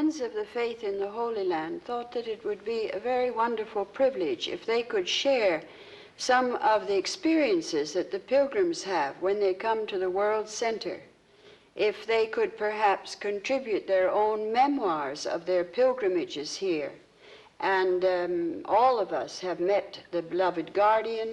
friends of the faith in the Holy Land thought that it would be a very wonderful privilege if they could share some of the experiences that the pilgrims have when they come to the World Centre. If they could perhaps contribute their own memoirs of their pilgrimages here. And all of us have met the beloved guardian.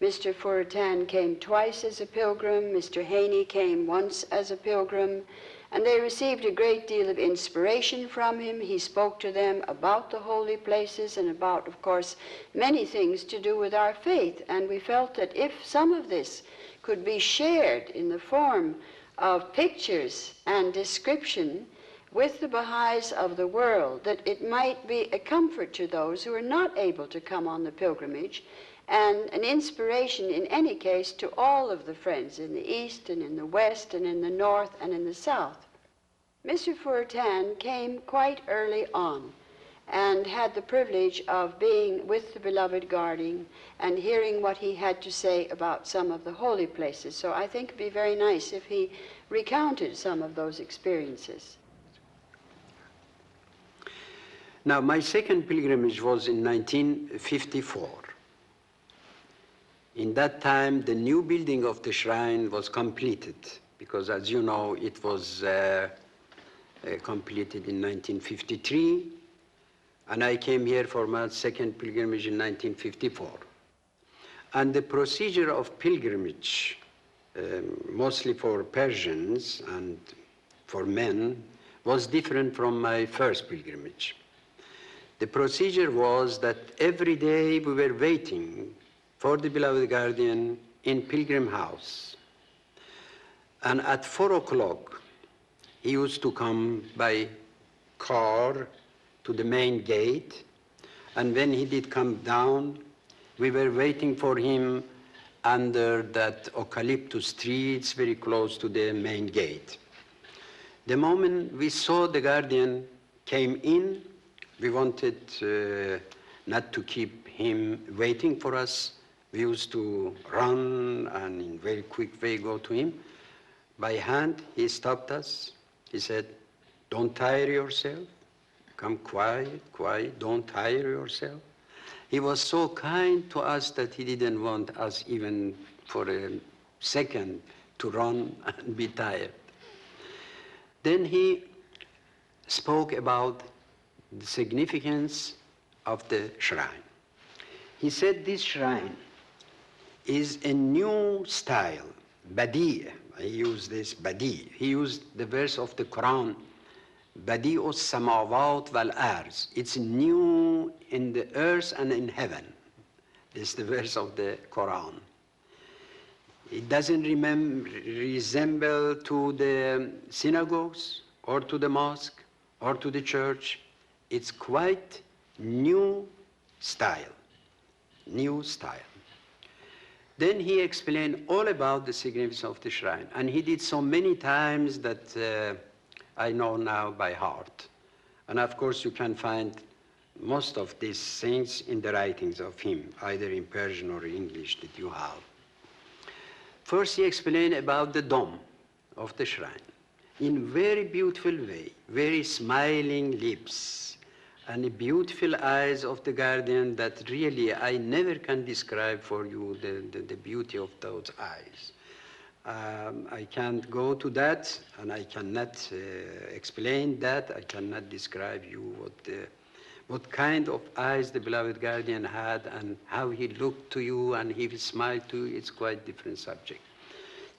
Mr. Furatan came twice as a pilgrim. Mr. Haney came once as a pilgrim. And they received a great deal of inspiration from him. He spoke to them about the holy places and about, of course, many things to do with our faith. And we felt that if some of this could be shared in the form of pictures and description with the Baha'is of the world, that it might be a comfort to those who are not able to come on the pilgrimage, and an inspiration in any case to all of the friends in the East and in the West and in the North and in the South. Mr. Furatan came quite early on and had the privilege of being with the beloved guardian and hearing what he had to say about some of the holy places. So I think it'd be very nice if he recounted some of those experiences. Now, my second pilgrimage was in 1954. In that time, the new building of the shrine was completed, because as you know, it was completed in 1953. And I came here for my second pilgrimage in 1954. And the procedure of pilgrimage, mostly for Persians and for men, was different from my first pilgrimage. The procedure was that every day we were waiting for the beloved guardian in Pilgrim House. And at 4 o'clock, he used to come by car to the main gate, and when he did come down, we were waiting for him under that eucalyptus tree. It's very close to the main gate. The moment we saw the guardian came in, we wanted not to keep him waiting for us. We used to run and in very quick way go to him. By hand, he stopped us. He said, "Don't tire yourself. Come quiet, quiet, don't tire yourself." He was so kind to us that he didn't want us even for a second to run and be tired. Then he spoke about the significance of the shrine. He said this shrine is a new style, badi'. He used this badi'. He used the verse of the Quran, Badi'us samawat wal arz. It's new in the earth and in heaven. This is the verse of the Quran. It doesn't resemble to the synagogues or to the mosque or to the church. It's quite new style, new style. Then he explained all about the significance of the shrine, and he did so many times that I know now by heart. And of course you can find most of these things in the writings of him, either in Persian or English that you have. First he explained about the dome of the shrine in very beautiful way, very smiling lips, and the beautiful eyes of the guardian that really I never can describe for you the beauty of those eyes. I can't go to that, and I cannot explain that. I cannot describe you what kind of eyes the beloved guardian had and how he looked to you and he smiled to you. It's quite different subject.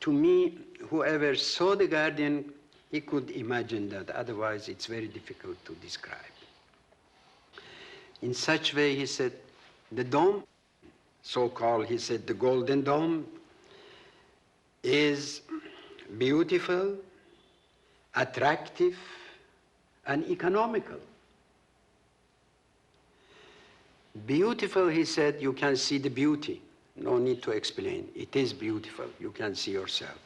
To me, whoever saw the guardian, he could imagine that. Otherwise, it's very difficult to describe. In such way, he said, the dome, so-called, he said, the golden dome, is beautiful, attractive, and economical. Beautiful, he said, you can see the beauty. No need to explain. It is beautiful. You can see yourself.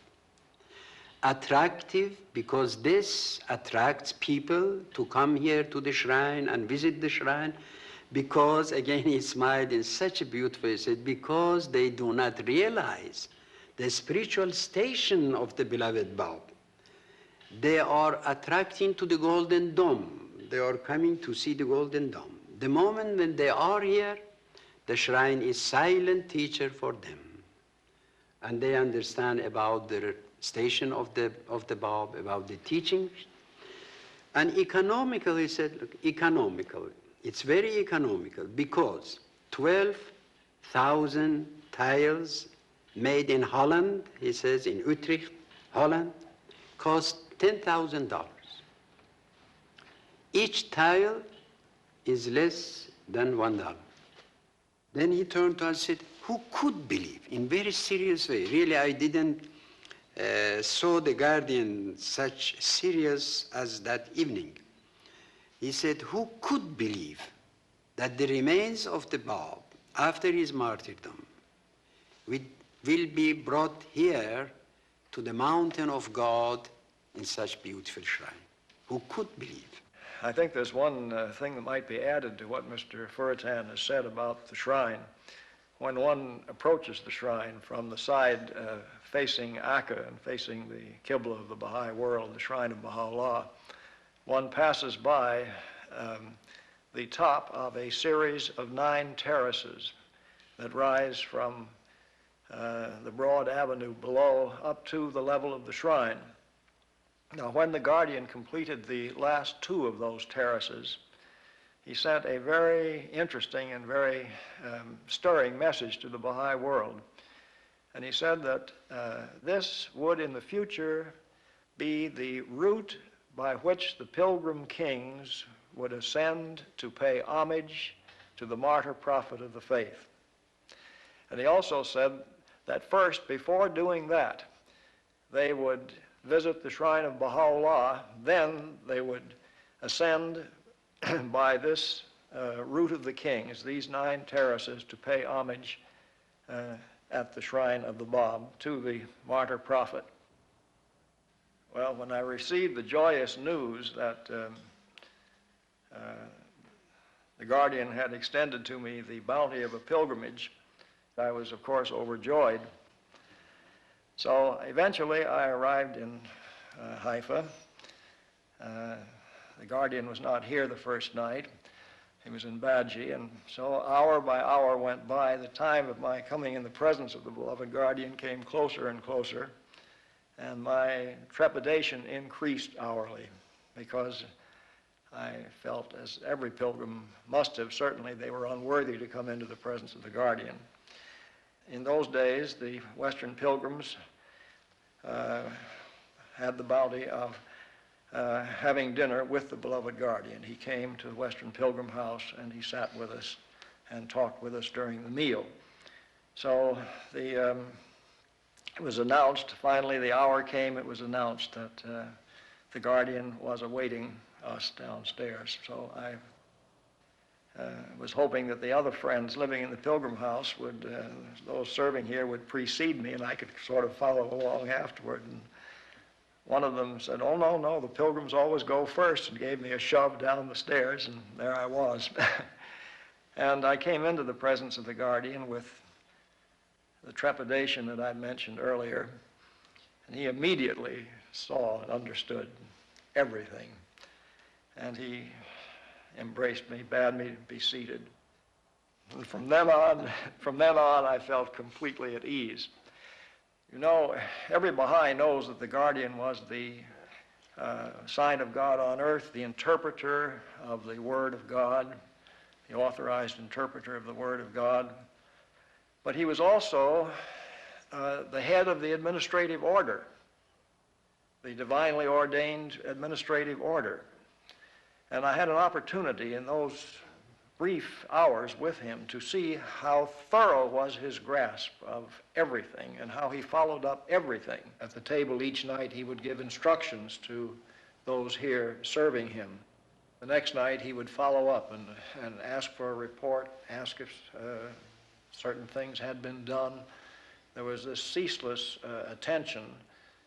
Attractive, because this attracts people to come here to the shrine and visit the shrine, because, again, he smiled in such a beautiful way, he said, because they do not realize the spiritual station of the beloved Bab. They are attracting to the golden dome. they are coming to see the Golden Dome. The moment when they are here, the shrine is silent teacher for them. And they understand about the station of the Bab, about the teachings. And economically, he said, look, economical. It's very economical because 12,000 tiles made in Holland, he says, in Utrecht, Holland, cost $10,000. Each tile is less than $1. Then he turned to us and said, who could believe? In very serious way. Really, I didn't saw the Guardian such serious as that evening. He said, who could believe that the remains of the Bab, after his martyrdom, will be brought here to the mountain of God in such beautiful shrine? Who could believe? I think there's one thing that might be added to what Mr. Furitan has said about the shrine. When one approaches the shrine from the side facing Akka and facing the Qibla of the Baha'i world, the shrine of Bahá'u'lláh, one passes by the top of a series of 9 terraces that rise from the broad avenue below up to the level of the shrine. Now, when the Guardian completed the last 2 of those terraces, he sent a very interesting and very stirring message to the Baha'i world. And he said that this would in the future be the route by which the pilgrim kings would ascend to pay homage to the martyr prophet of the faith. And he also said that first, before doing that, they would visit the shrine of Bahá'u'lláh, then they would ascend by this route of the kings, these 9 terraces, to pay homage at the shrine of the Bab to the martyr prophet. Well, when I received the joyous news that the Guardian had extended to me the bounty of a pilgrimage, I was, of course, overjoyed. So eventually I arrived in Haifa. The Guardian was not here the first night. He was in Badji, and so hour by hour went by. The time of my coming in the presence of the beloved Guardian came closer and closer, and my trepidation increased hourly because I felt, as every pilgrim must have, certainly they were unworthy to come into the presence of the Guardian. In those days, the Western pilgrims had the bounty of having dinner with the beloved Guardian. He came to the Western Pilgrim House and he sat with us and talked with us during the meal. So it was announced, finally the hour came, it was announced that the Guardian was awaiting us downstairs. So I was hoping that the other friends living in the Pilgrim House would, those serving here, would precede me and I could sort of follow along afterward. And one of them said, oh, no, the pilgrims always go first, and gave me a shove down the stairs, and there I was. And I came into the presence of the Guardian with the trepidation that I mentioned earlier, and he immediately saw and understood everything. And he embraced me, bade me be seated. And from then on, I felt completely at ease. You know, every Baha'i knows that the Guardian was the sign of God on earth, the interpreter of the Word of God, the authorized interpreter of the Word of God. But he was also the head of the administrative order, the divinely ordained administrative order. And I had an opportunity in those brief hours with him to see how thorough was his grasp of everything and how he followed up everything. At the table each night he would give instructions to those here serving him. The next night he would follow up and ask for a report, ask if certain things had been done. There was this ceaseless attention.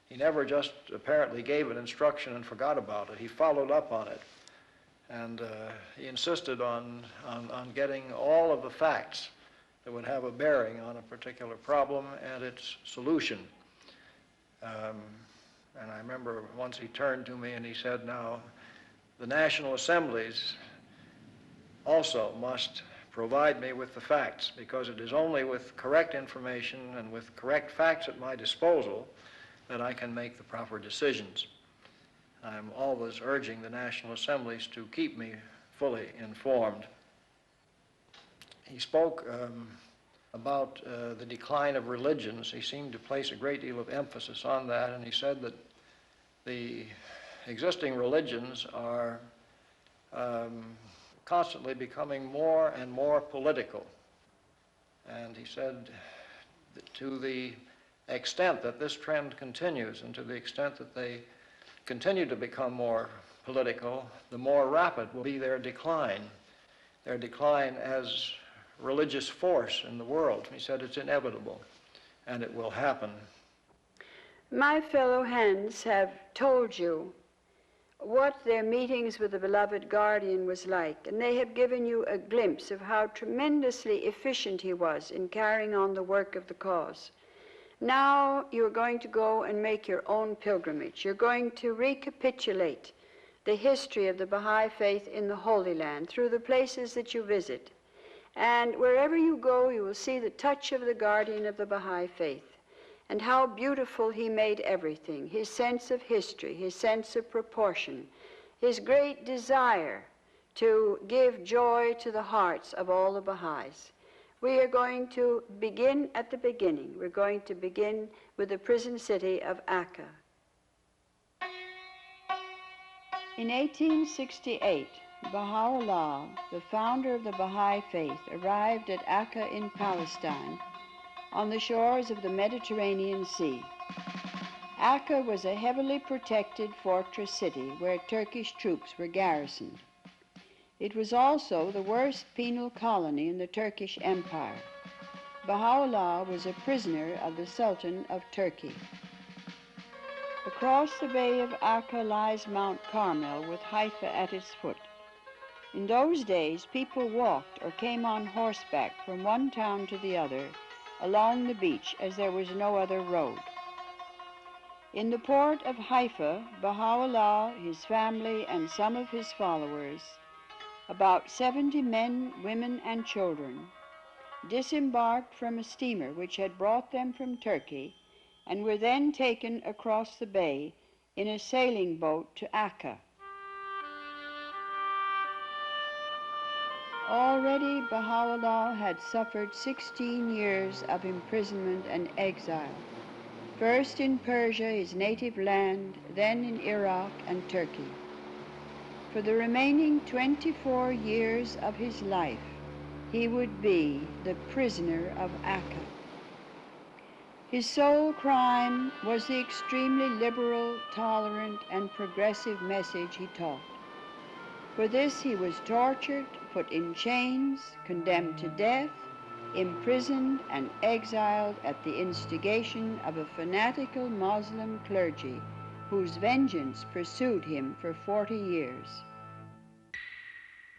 He never just apparently gave an instruction and forgot about it. He followed up on it. And he insisted on getting all of the facts that would have a bearing on a particular problem and its solution. And I remember once he turned to me and he said, now, the National Assemblies also must provide me with the facts, because it is only with correct information and with correct facts at my disposal that I can make the proper decisions. I'm always urging the National Assemblies to keep me fully informed. He spoke about the decline of religions. He seemed to place a great deal of emphasis on that, and he said that the existing religions are constantly becoming more and more political. And he said that to the extent that this trend continues, and to the extent that they continue to become more political, the more rapid will be their decline as religious force in the world. He said it's inevitable, and it will happen. My fellow hands have told you what their meetings with the beloved guardian was like, and they have given you a glimpse of how tremendously efficient he was in carrying on the work of the cause. Now you're going to go and make your own pilgrimage. You're going to recapitulate the history of the Baha'i faith in the Holy Land through the places that you visit. And wherever you go, you will see the touch of the guardian of the Baha'i faith, and how beautiful he made everything, his sense of history, his sense of proportion, his great desire to give joy to the hearts of all the Baha'is. We are going to begin at the beginning. We're going to begin with the prison city of Akka. In 1868, Bahá'u'lláh, the founder of the Baha'i faith, arrived at Akka in Palestine, on the shores of the Mediterranean Sea. Akka was a heavily protected fortress city where Turkish troops were garrisoned. It was also the worst penal colony in the Turkish Empire. Bahá'u'lláh was a prisoner of the Sultan of Turkey. Across the bay of Akka lies Mount Carmel with Haifa at its foot. In those days, people walked or came on horseback from one town to the other along the beach, as there was no other road. In the port of Haifa, Bahá'u'lláh, his family, and some of his followers, about 70 men, women, and children, disembarked from a steamer which had brought them from Turkey, and were then taken across the bay in a sailing boat to Akka. Already Bahá'u'lláh had suffered 16 years of imprisonment and exile, first in Persia, his native land, then in Iraq and Turkey. For the remaining 24 years of his life, he would be the prisoner of Akka. His sole crime was the extremely liberal, tolerant, and progressive message he taught. For this he was tortured, put in chains, condemned to death, imprisoned, and exiled at the instigation of a fanatical Muslim clergy whose vengeance pursued him for 40 years.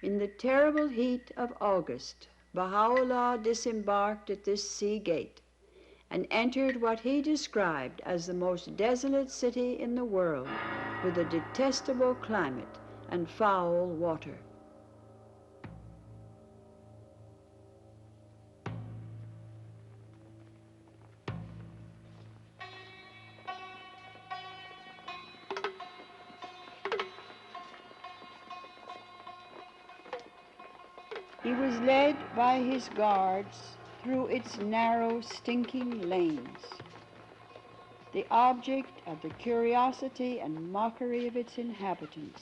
In the terrible heat of August, Bahá'u'lláh disembarked at this sea gate and entered what he described as the most desolate city in the world, with a detestable climate and foul water. He was led by his guards through its narrow, stinking lanes, the object of the curiosity and mockery of its inhabitants.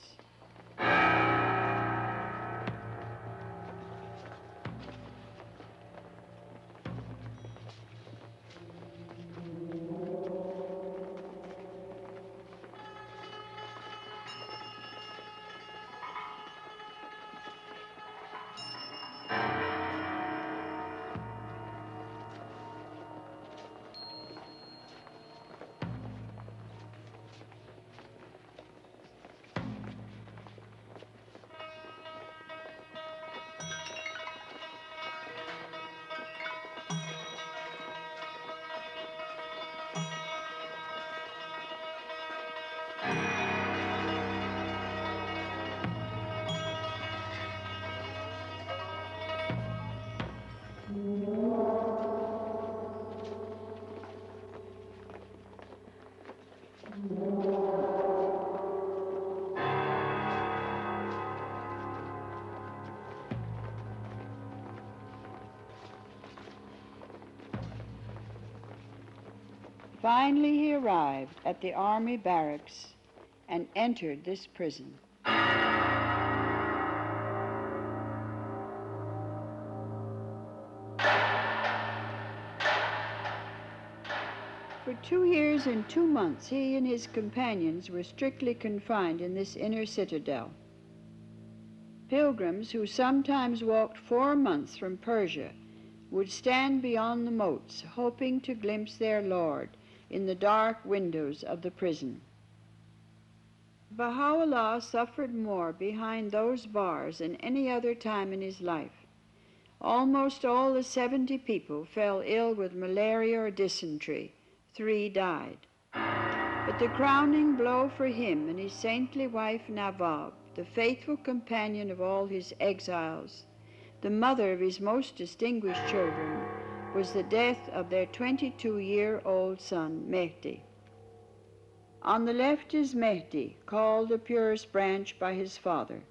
Finally he arrived at the army barracks and entered this prison. For 2 years and 2 months, he and his companions were strictly confined in this inner citadel. Pilgrims who sometimes walked 4 months from Persia would stand beyond the moats, hoping to glimpse their Lord in the dark windows of the prison. Baha'u'lláh suffered more behind those bars than any other time in his life. Almost all the 70 people fell ill with malaria or dysentery. 3 died. But the crowning blow for him and his saintly wife Nawab, the faithful companion of all his exiles, the mother of his most distinguished children, was the death of their 22-year-old son, Mehdi. On the left is Mehdi, called the purest branch by his father.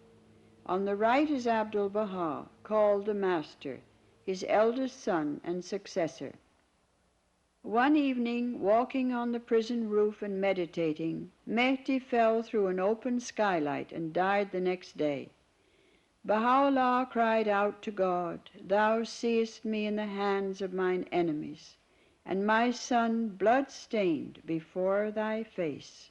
On the right is Abdu'l-Bahá, called the Master, his eldest son and successor. One evening, walking on the prison roof and meditating, Mehdi fell through an open skylight and died the next day. Baha'u'lláh cried out to God, "Thou seest me in the hands of mine enemies, and my son blood-stained before thy face."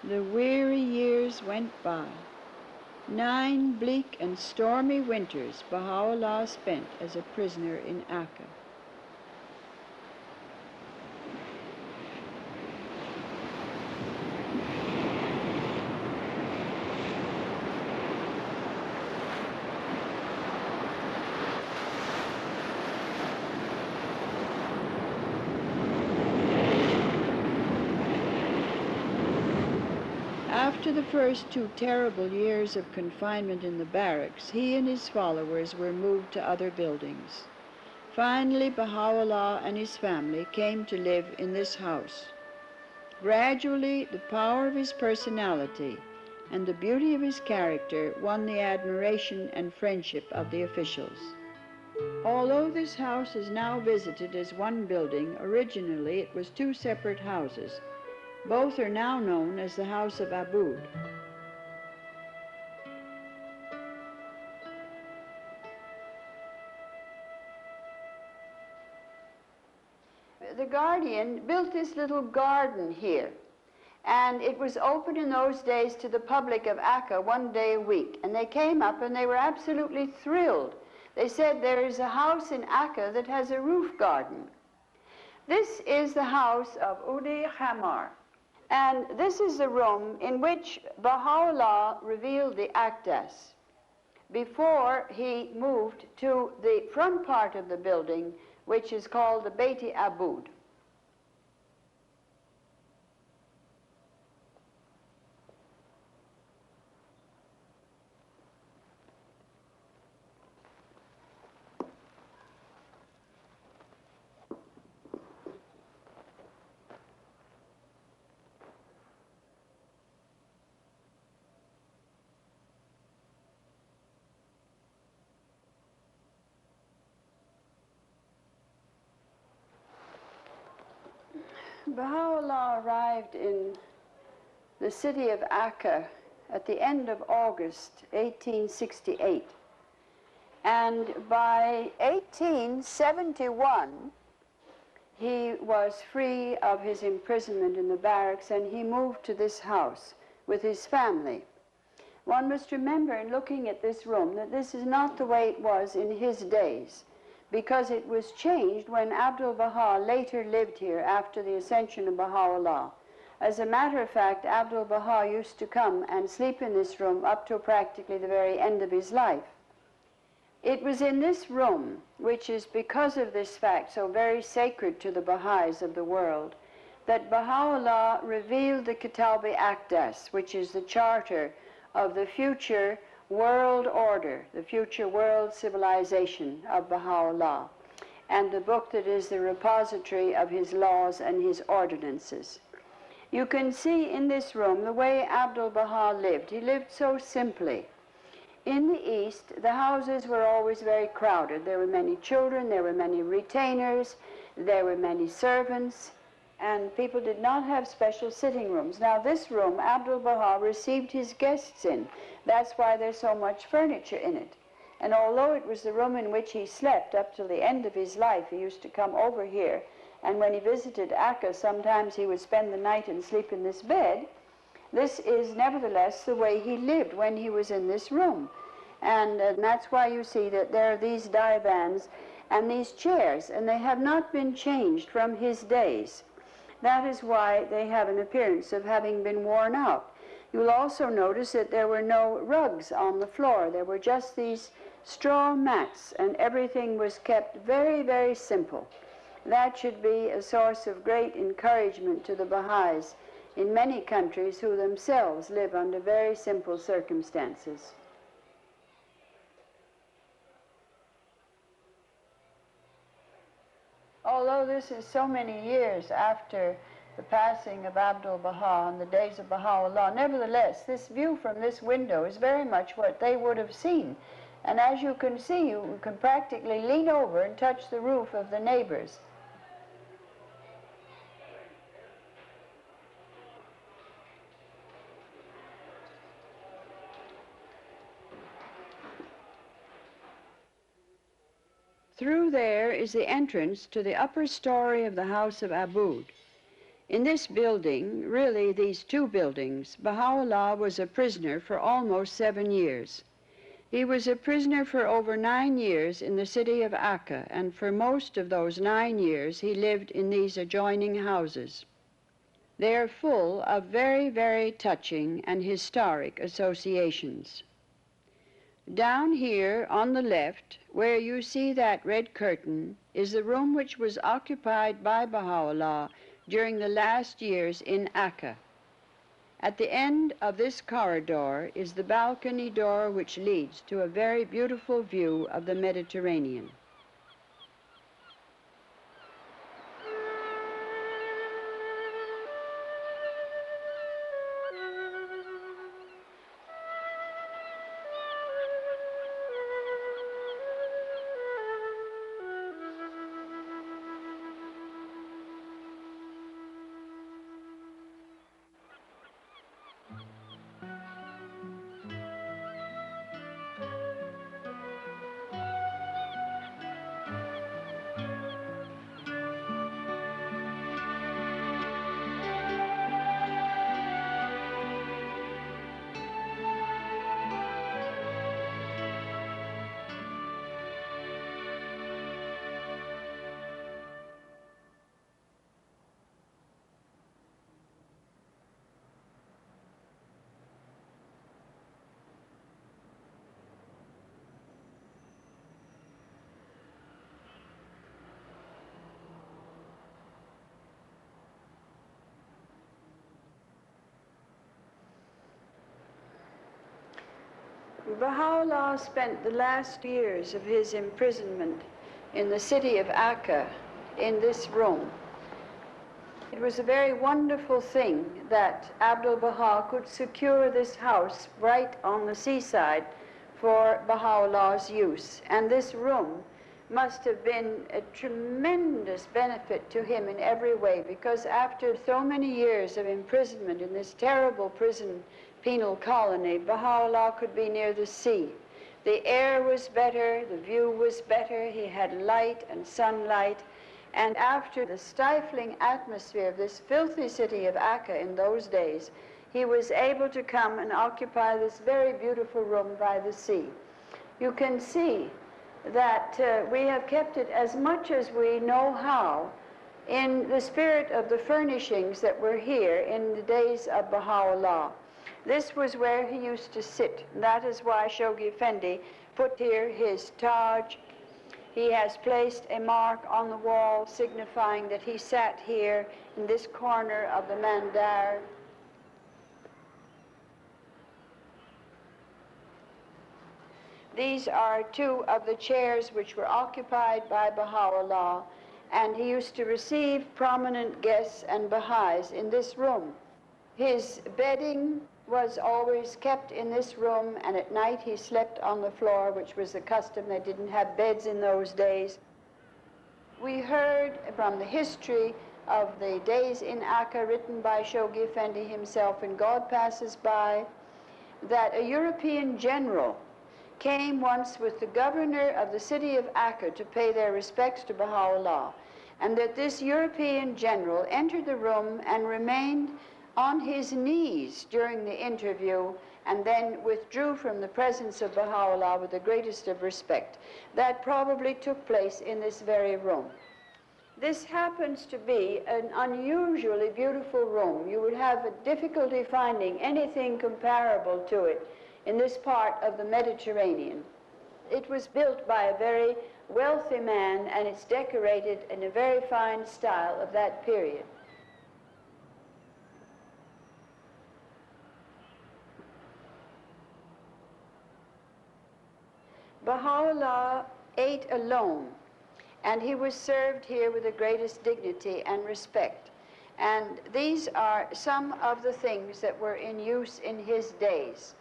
The weary years went by. 9 bleak and stormy winters Baha'u'lláh spent as a prisoner in Akka. After the first 2 terrible years of confinement in the barracks, he and his followers were moved to other buildings. Finally, Bahá'u'lláh and his family came to live in this house. Gradually, the power of his personality and the beauty of his character won the admiration and friendship of the officials. Although this house is now visited as one building, originally it was 2 separate houses. Both are now known as the House of Abud. The Guardian built this little garden here, and it was open in those days to the public of Akka 1 day a week. And they came up and they were absolutely thrilled. They said, there is a house in Akka that has a roof garden. This is the house of Udi Khamar. And this is the room in which Baha'u'lláh revealed the Aqdas before he moved to the front part of the building, which is called the Beit Abud. Baha'u'lláh arrived in the city of Akka at the end of August 1868. And by 1871, he was free of his imprisonment in the barracks, and he moved to this house with his family. One must remember in looking at this room that this is not the way it was in his days, because it was changed when Abdu'l-Bahá later lived here after the ascension of Baha'u'lláh. As a matter of fact, Abdu'l-Bahá used to come and sleep in this room up to practically the very end of his life. It was in this room, which is because of this fact so very sacred to the Baha'is of the world, that Baha'u'lláh revealed the Kitab-i Aqdas, which is the charter of the future world order, the future world civilization of Baha'u'lláh, and the book that is the repository of his laws and his ordinances. You can see in this room the way Abdu'l-Bahá lived. He lived so simply. In the East, the houses were always very crowded. There were many children, there were many retainers, there were many servants, and people did not have special sitting rooms. Now this room, Abdu'l-Bahá received his guests in. That's why there's so much furniture in it. And although it was the room in which he slept up till the end of his life, he used to come over here, and when he visited Akka, sometimes he would spend the night and sleep in this bed. This is nevertheless the way he lived when he was in this room. And that's why you see that there are these divans and these chairs, and they have not been changed from his days. That is why they have an appearance of having been worn out. You will also notice that there were no rugs on the floor. There were just these straw mats, and everything was kept very, very simple. That should be a source of great encouragement to the Baha'is in many countries who themselves live under very simple circumstances. Although this is so many years after the passing of Abdu'l-Bahá and the days of Baha'u'lláh, nevertheless, this view from this window is very much what they would have seen. And as you can see, you can practically lean over and touch the roof of the neighbors. Through there is the entrance to the upper story of the House of Abud. In this building, really these 2 buildings, Baha'u'lláh was a prisoner for almost 7 years. He was a prisoner for over 9 years in the city of Akka, and for most of those 9 years he lived in these adjoining houses. They are full of very, very touching and historic associations. Down here on the left, where you see that red curtain, is the room which was occupied by Baha'u'lláh during the last years in Akka. At the end of this corridor is the balcony door which leads to a very beautiful view of the Mediterranean. Baha'u'lláh spent the last years of his imprisonment in the city of Akka in this room. It was a very wonderful thing that Abdu'l-Bahá could secure this house right on the seaside for Baha'u'llah's use. And this room must have been a tremendous benefit to him in every way, because after so many years of imprisonment in this terrible prison penal colony, Baha'u'lláh could be near the sea. The air was better, the view was better, he had light and sunlight, and after the stifling atmosphere of this filthy city of Akka in those days, he was able to come and occupy this very beautiful room by the sea. You can see that we have kept it as much as we know how in the spirit of the furnishings that were here in the days of Baha'u'lláh. This was where he used to sit. That is why Shoghi Effendi put here his Taj. He has placed a mark on the wall signifying that he sat here in this corner of the Mandar. These are two of the chairs which were occupied by Baha'u'lláh, and he used to receive prominent guests and Baha'is in this room. His bedding was always kept in this room, and at night he slept on the floor, which was the custom. They didn't have beds in those days. We heard from the history of the days in Akka, written by Shoghi Effendi himself in God Passes By, that a European general came once with the governor of the city of Akka to pay their respects to Baha'u'lláh, and that this European general entered the room and remained on his knees during the interview, and then withdrew from the presence of Baha'u'lláh with the greatest of respect. That probably took place in this very room. This happens to be an unusually beautiful room. You would have a difficulty finding anything comparable to it in this part of the Mediterranean. It was built by a very wealthy man, and it's decorated in a very fine style of that period. Baha'u'lláh ate alone, and he was served here with the greatest dignity and respect. And these are some of the things that were in use in his days.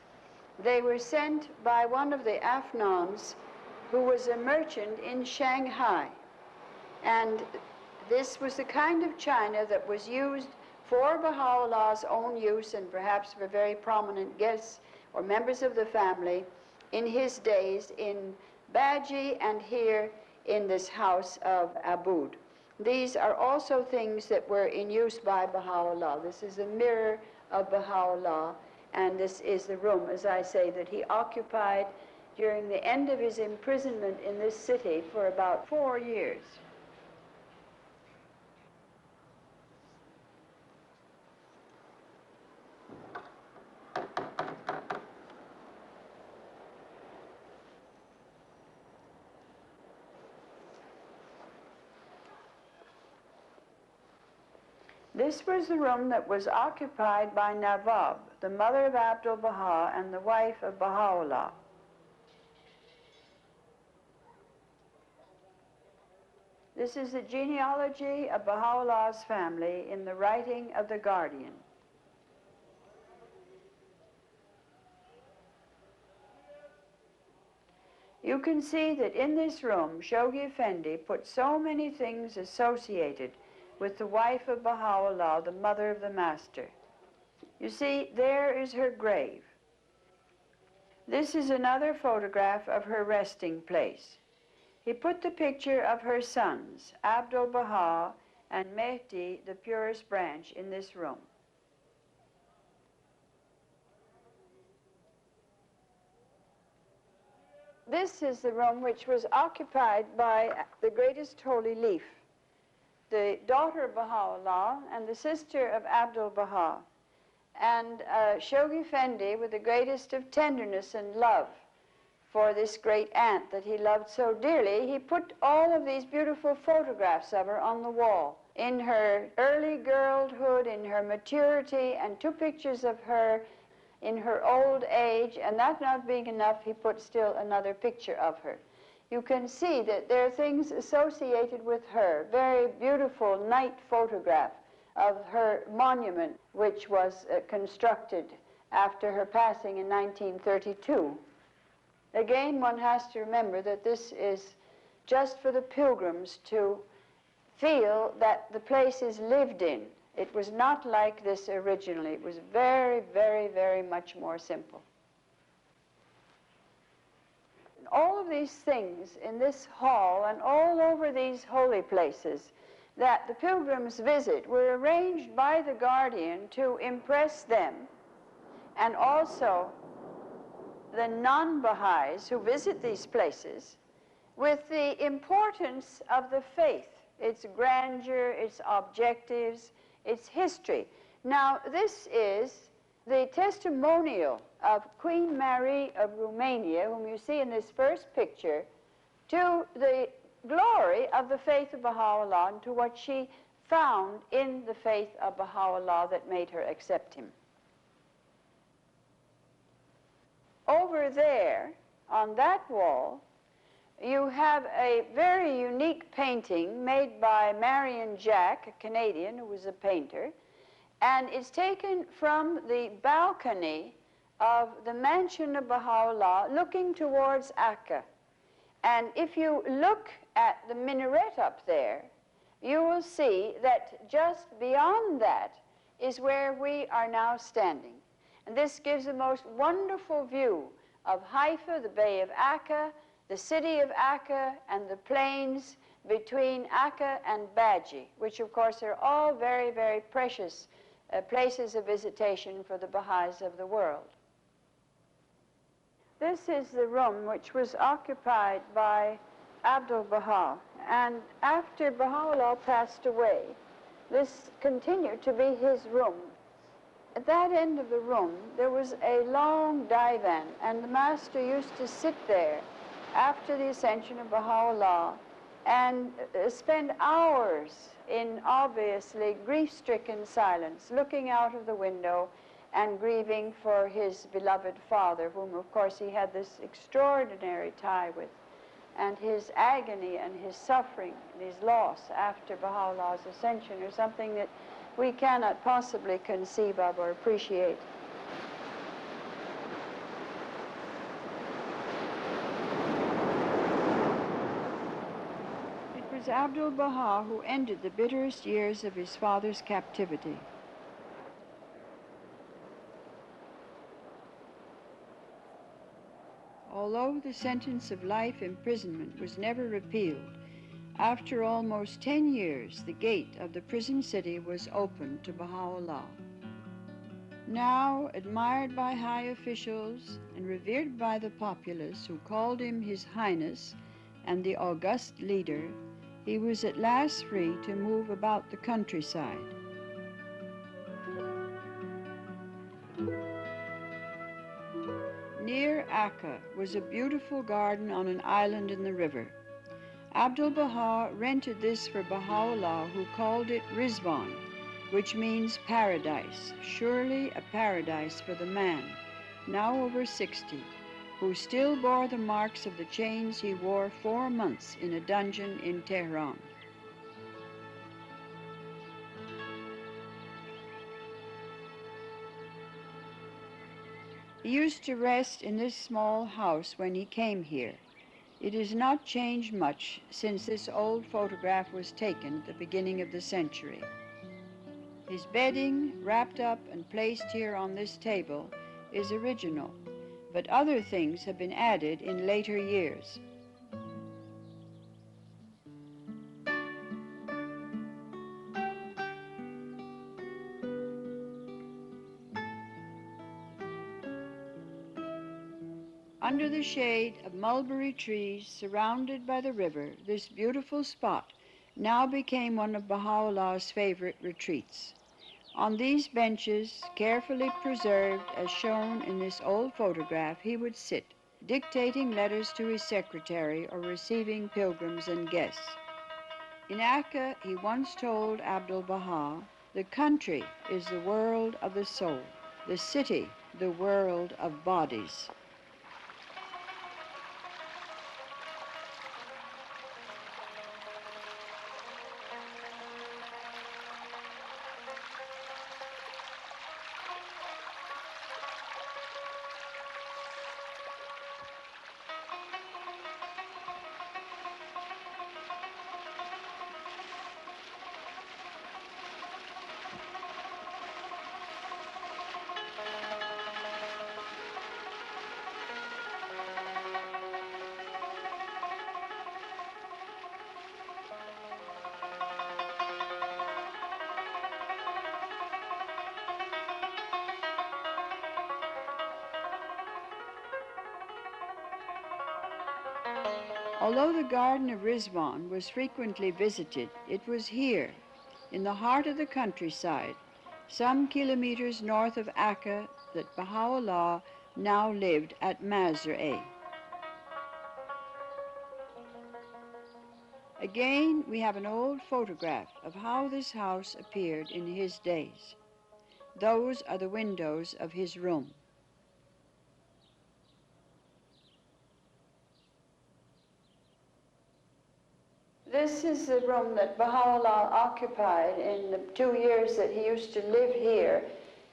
They were sent by one of the Afghans who was a merchant in Shanghai. And this was the kind of china that was used for Baha'u'llah's own use, and perhaps for very prominent guests or members of the family in his days in Baji and here in this house of Abud. These are also things that were in use by Baha'u'lláh. This is a mirror of Baha'u'lláh, and this is the room, as I say, that he occupied during the end of his imprisonment in this city for about 4 years. This was the room that was occupied by Nawab, the mother of Abdu'l-Bahá and the wife of Bahá'u'lláh. This is the genealogy of Bahá'u'llah's family in the writing of the Guardian. You can see that in this room, Shoghi Effendi put so many things associated with the wife of Bahá'u'lláh, the mother of the Master. You see, there is her grave. This is another photograph of her resting place. He put the picture of her sons, Abdu'l-Bahá and Mehdi, the purest branch, in this room. This is the room which was occupied by the greatest holy leaf, the daughter of Bahá'u'lláh and the sister of Abdu'l-Bahá. And Shoghi Effendi, with the greatest of tenderness and love for this great aunt that he loved so dearly, he put all of these beautiful photographs of her on the wall, in her early girlhood, in her maturity, and two pictures of her in her old age, and that not being enough, he put still another picture of her. You can see that there are things associated with her, very beautiful night photograph of her monument, which was constructed after her passing in 1932. Again, one has to remember that this is just for the pilgrims to feel that the place is lived in. It was not like this originally. It was very, very, very much more simple. All of these things in this hall and all over these holy places that the pilgrims visit were arranged by the Guardian to impress them, and also the non-Baha'is who visit these places, with the importance of the faith, its grandeur, its objectives, its history. Now, this is the testimonial of Queen Mary of Romania, whom you see in this first picture, to the glory of the faith of Bahá'u'lláh and to what she found in the faith of Bahá'u'lláh that made her accept him. Over there, on that wall, you have a very unique painting made by Marion Jack, a Canadian who was a painter, and it's taken from the balcony of the mansion of Bahá'u'lláh looking towards Akka. And if you look at the minaret up there, you will see that just beyond that is where we are now standing. And this gives the most wonderful view of Haifa, the Bay of Akka, the city of Akka, and the plains between Akka and Baji, which of course are all very, very precious places of visitation for the Baha'is of the world. This is the room which was occupied by Abdu'l-Bahá, and after Bahá'u'lláh passed away, this continued to be his room. At that end of the room, there was a long divan, and the master used to sit there after the ascension of Bahá'u'lláh and spend hours in obviously grief-stricken silence, looking out of the window and grieving for his beloved father, whom of course he had this extraordinary tie with, and his agony and his suffering and his loss after Bahá'u'llah's ascension are something that we cannot possibly conceive of or appreciate. It was Abdu'l-Bahá who ended the bitterest years of his father's captivity. Although the sentence of life imprisonment was never repealed, after almost 10 years, the gate of the prison city was opened to Bahá'u'lláh. Now admired by high officials and revered by the populace who called him His Highness and the august leader, he was at last free to move about the countryside. Near Akka was a beautiful garden on an island in the river. Abdu'l-Bahá rented this for Bahá'u'lláh, who called it Rizwan, which means paradise, surely a paradise for the man, now over 60, who still bore the marks of the chains he wore 4 months in a dungeon in Tehran. He used to rest in this small house when he came here. It has not changed much since this old photograph was taken at the beginning of the century. His bedding, wrapped up and placed here on this table, is original, but other things have been added in later years. Under the shade of mulberry trees, surrounded by the river, this beautiful spot now became one of Baha'u'llah's favorite retreats. On these benches, carefully preserved as shown in this old photograph, he would sit, dictating letters to his secretary or receiving pilgrims and guests. In Akka, he once told Abdu'l-Bahá, "The country is the world of the soul, the city the world of bodies." Although the Garden of Rizwan was frequently visited, it was here, in the heart of the countryside, some kilometers north of Akka, that Baha'u'lláh now lived at Masra'eh. Again, we have an old photograph of how this house appeared in his days. Those are the windows of his room. This is the room that Baha'u'lláh occupied in the 2 years that he used to live here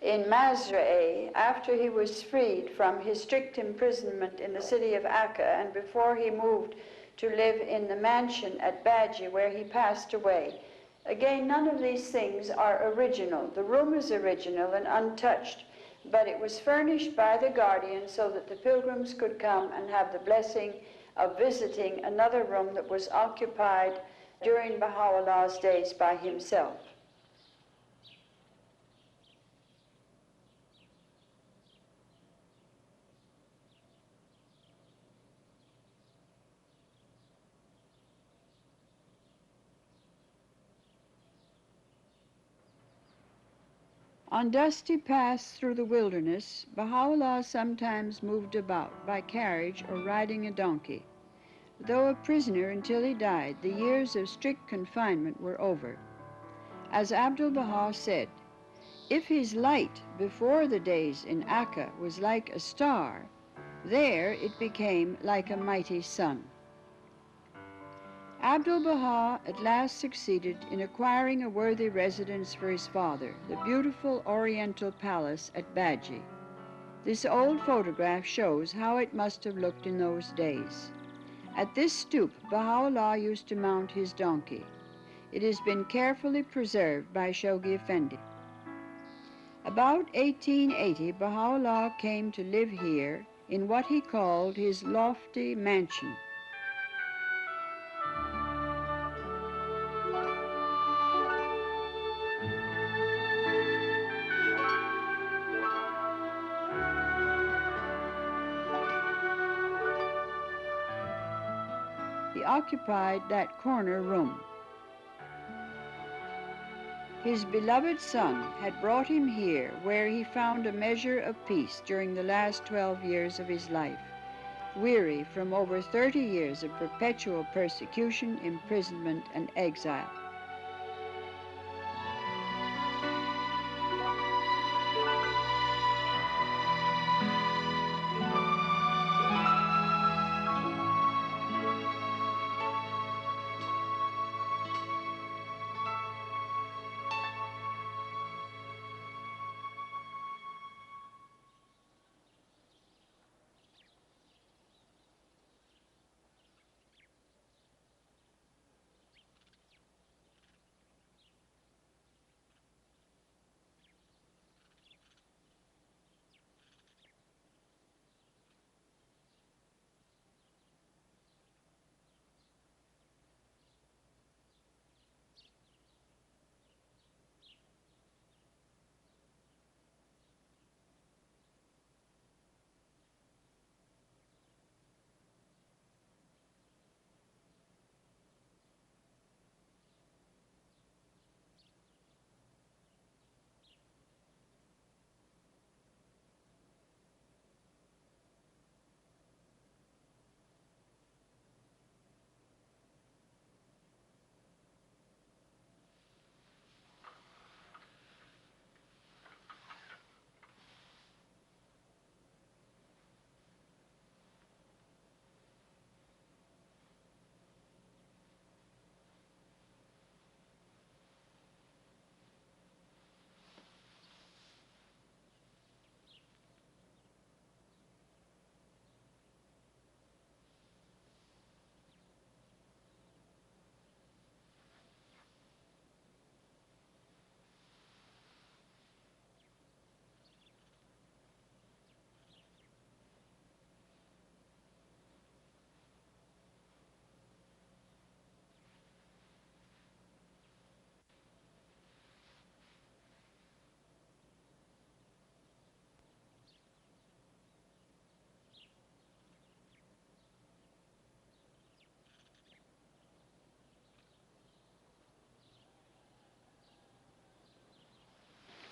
in Masra'eh after he was freed from his strict imprisonment in the city of Akka and before he moved to live in the mansion at Baji where he passed away. Again, none of these things are original. The room is original and untouched, but it was furnished by the guardian so that the pilgrims could come and have the blessing of visiting another room that was occupied during Baha'u'llah's days by himself. On dusty paths through the wilderness, Baha'u'lláh sometimes moved about by carriage or riding a donkey. Though a prisoner until he died, the years of strict confinement were over. As Abdu'l-Bahá said, if his light before the days in Akka was like a star, there it became like a mighty sun. Abdu'l-Bahá at last succeeded in acquiring a worthy residence for his father, the beautiful Oriental Palace at Baji. This old photograph shows how it must have looked in those days. At this stoop, Baha'u'lláh used to mount his donkey. It has been carefully preserved by Shoghi Effendi. About 1880, Baha'u'lláh came to live here in what he called his lofty mansion. He occupied that corner room. His beloved son had brought him here where he found a measure of peace during the last 12 years of his life, weary from over 30 years of perpetual persecution, imprisonment, and exile.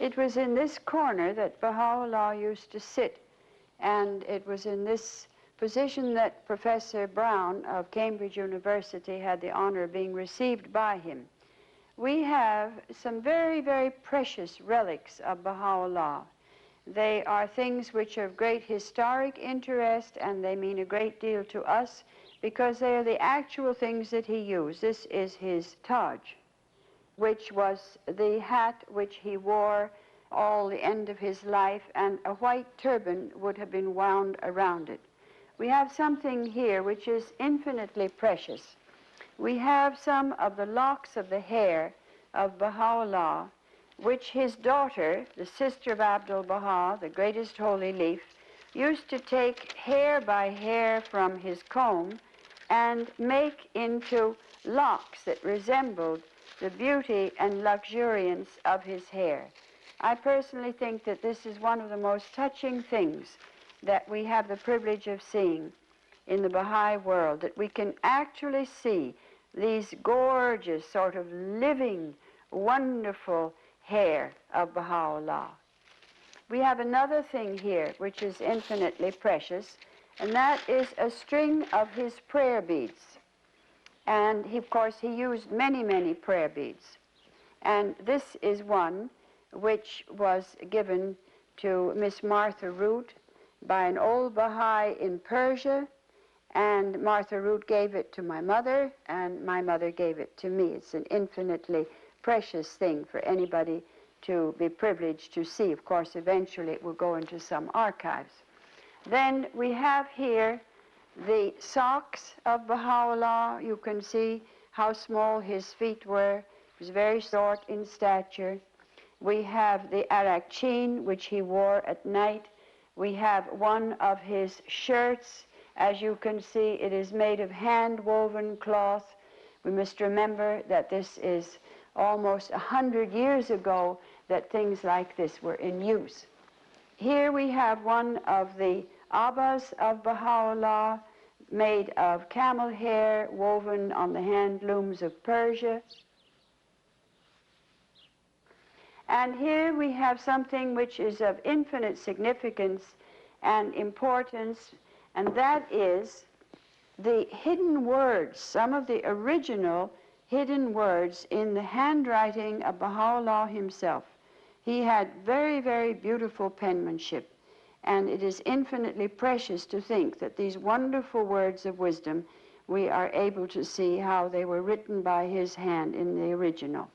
It was in this corner that Baha'u'lláh used to sit, and it was in this position that Professor Brown of Cambridge University had the honor of being received by him. We have some very, very precious relics of Baha'u'lláh. They are things which are of great historic interest, and they mean a great deal to us because they are the actual things that he used. This is his Taj, which was the hat which he wore all the end of his life, and a white turban would have been wound around it. We have something here which is infinitely precious. We have some of the locks of the hair of Baha'u'lláh, which his daughter, the sister of Abdu'l-Bahá, the greatest holy leaf, used to take hair by hair from his comb and make into locks that resembled the beauty and luxuriance of his hair. I personally think that this is one of the most touching things that we have the privilege of seeing in the Baha'i world, that we can actually see these gorgeous, sort of living, wonderful hair of Baha'u'lláh. We have another thing here which is infinitely precious, and that is a string of his prayer beads. And he, of course, he used many, many prayer beads. And this is one which was given to Miss Martha Root by an old Baha'i in Persia, and Martha Root gave it to my mother, and my mother gave it to me. It's an infinitely precious thing for anybody to be privileged to see. Of course, eventually it will go into some archives. Then we have here the socks of Baha'u'lláh. You can see how small his feet were. He was very short in stature. We have the arakchin, which he wore at night. We have one of his shirts. As you can see, it is made of hand-woven cloth. We must remember that this is almost 100 years ago that things like this were in use. Here we have one of the abbas of Baha'u'lláh, made of camel hair woven on the hand looms of Persia. And here we have something which is of infinite significance and importance, and that is the hidden words, some of the original hidden words in the handwriting of Baha'u'lláh himself. He had very, very beautiful penmanship, and it is infinitely precious to think that these wonderful words of wisdom, we are able to see how they were written by his hand in the original.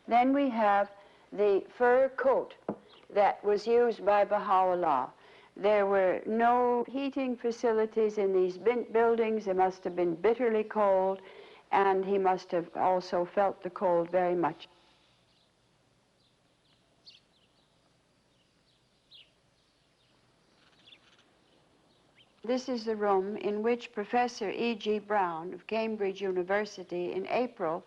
Then we have the fur coat that was used by Baha'u'lláh. There were no heating facilities in these buildings. They must have been bitterly cold, and he must have also felt the cold very much. This is the room in which Professor E.G. Brown of Cambridge University in April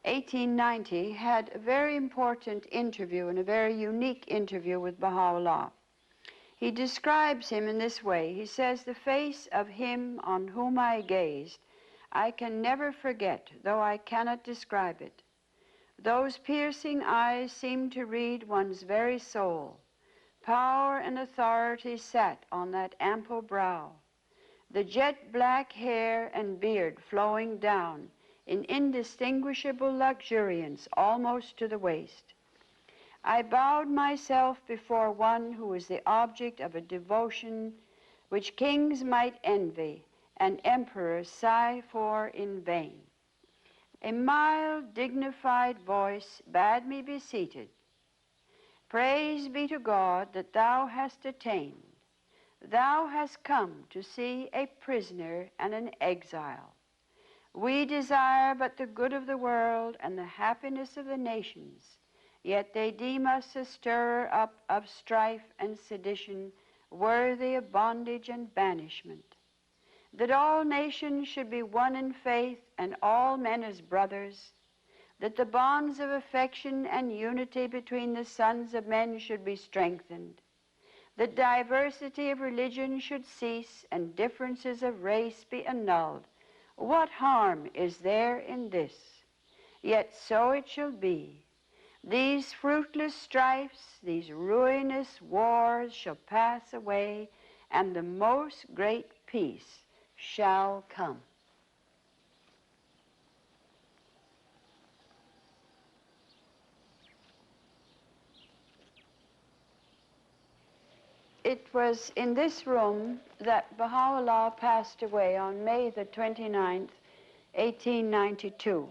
1890 had a very important interview, and a very unique interview with Baha'u'lláh. He describes him in this way. He says, "The face of him on whom I gazed, I can never forget, though I cannot describe it. Those piercing eyes seemed to read one's very soul. Power and authority sat on that ample brow. The jet black hair and beard flowing down in indistinguishable luxuriance almost to the waist. I bowed myself before one who was the object of a devotion which kings might envy and emperors sigh for in vain. A mild, dignified voice bade me be seated. Praise be to God that thou hast attained. Thou hast come to see a prisoner and an exile. We desire but the good of the world and the happiness of the nations, yet they deem us a stirrer up of strife and sedition, worthy of bondage and banishment. That all nations should be one in faith and all men as brothers, that the bonds of affection and unity between the sons of men should be strengthened, that diversity of religion should cease and differences of race be annulled. What harm is there in this? Yet so it shall be. These fruitless strifes, these ruinous wars shall pass away, and the most great peace shall come. It was in this room that Baha'u'lláh passed away on May the 29th, 1892.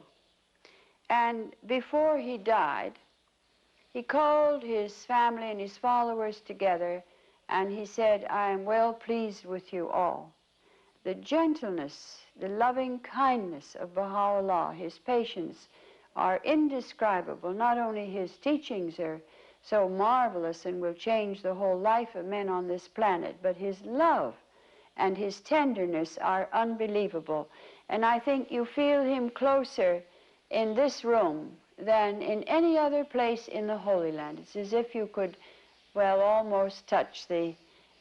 And before he died, he called his family and his followers together, and he said, I am well pleased with you all. The gentleness, the loving kindness of Baha'u'lláh, his patience, are indescribable. Not only his teachings are so marvelous and will change the whole life of men on this planet, but his love and his tenderness are unbelievable. And I think you feel him closer in this room than in any other place in the Holy Land. It's as if you could, well, almost touch the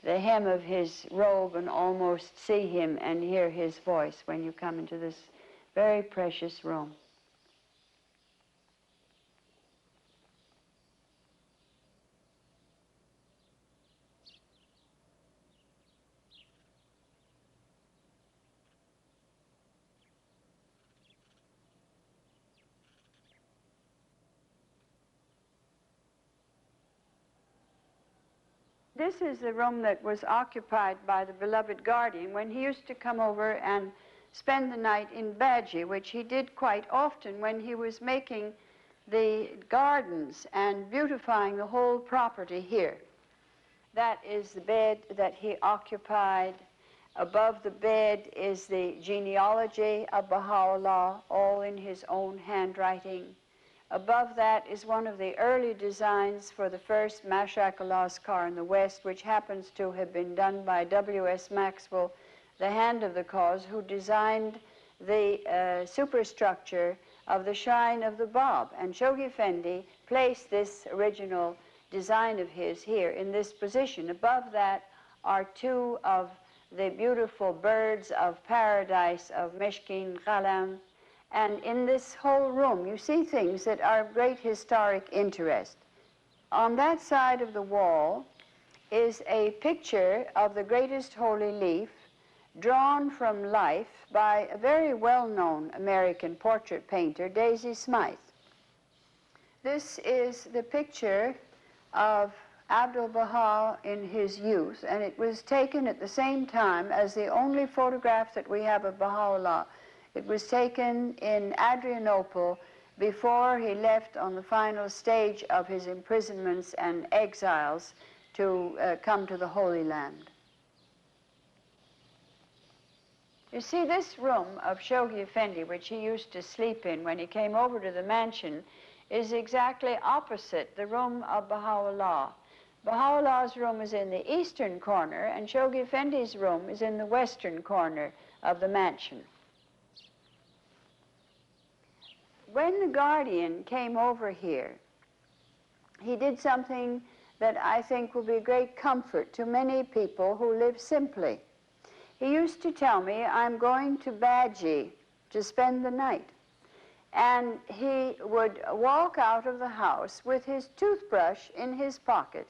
hem of his robe and almost see him and hear his voice when you come into this very precious room. This is the room that was occupied by the beloved guardian when he used to come over and spend the night in Baji, which he did quite often when he was making the gardens and beautifying the whole property here. That is the bed that he occupied. Above the bed is the genealogy of Baha'u'lláh, all in his own handwriting. Above that is one of the early designs for the first Mash'Allah's car in the West, which happens to have been done by W.S. Maxwell, the hand of the cause, who designed the superstructure of the Shrine of the Bab. And Shoghi Effendi placed this original design of his here in this position. Above that are two of the beautiful birds of paradise of Meshkin Qalam. And in this whole room, you see things that are of great historic interest. On that side of the wall is a picture of the greatest holy leaf drawn from life by a very well-known American portrait painter, Daisy Smythe. This is the picture of Abdu'l-Bahá in his youth, and it was taken at the same time as the only photograph that we have of Baha'u'lláh. It was taken in Adrianople before he left on the final stage of his imprisonments and exiles to come to the Holy Land. You see, this room of Shoghi Effendi, which he used to sleep in when he came over to the mansion, is exactly opposite the room of Baha'u'lláh. Baha'u'llah's room is in the eastern corner, and Shoghi Effendi's room is in the western corner of the mansion. When the guardian came over here, he did something that I think will be a great comfort to many people who live simply. He used to tell me, I'm going to Baji to spend the night. And he would walk out of the house with his toothbrush in his pocket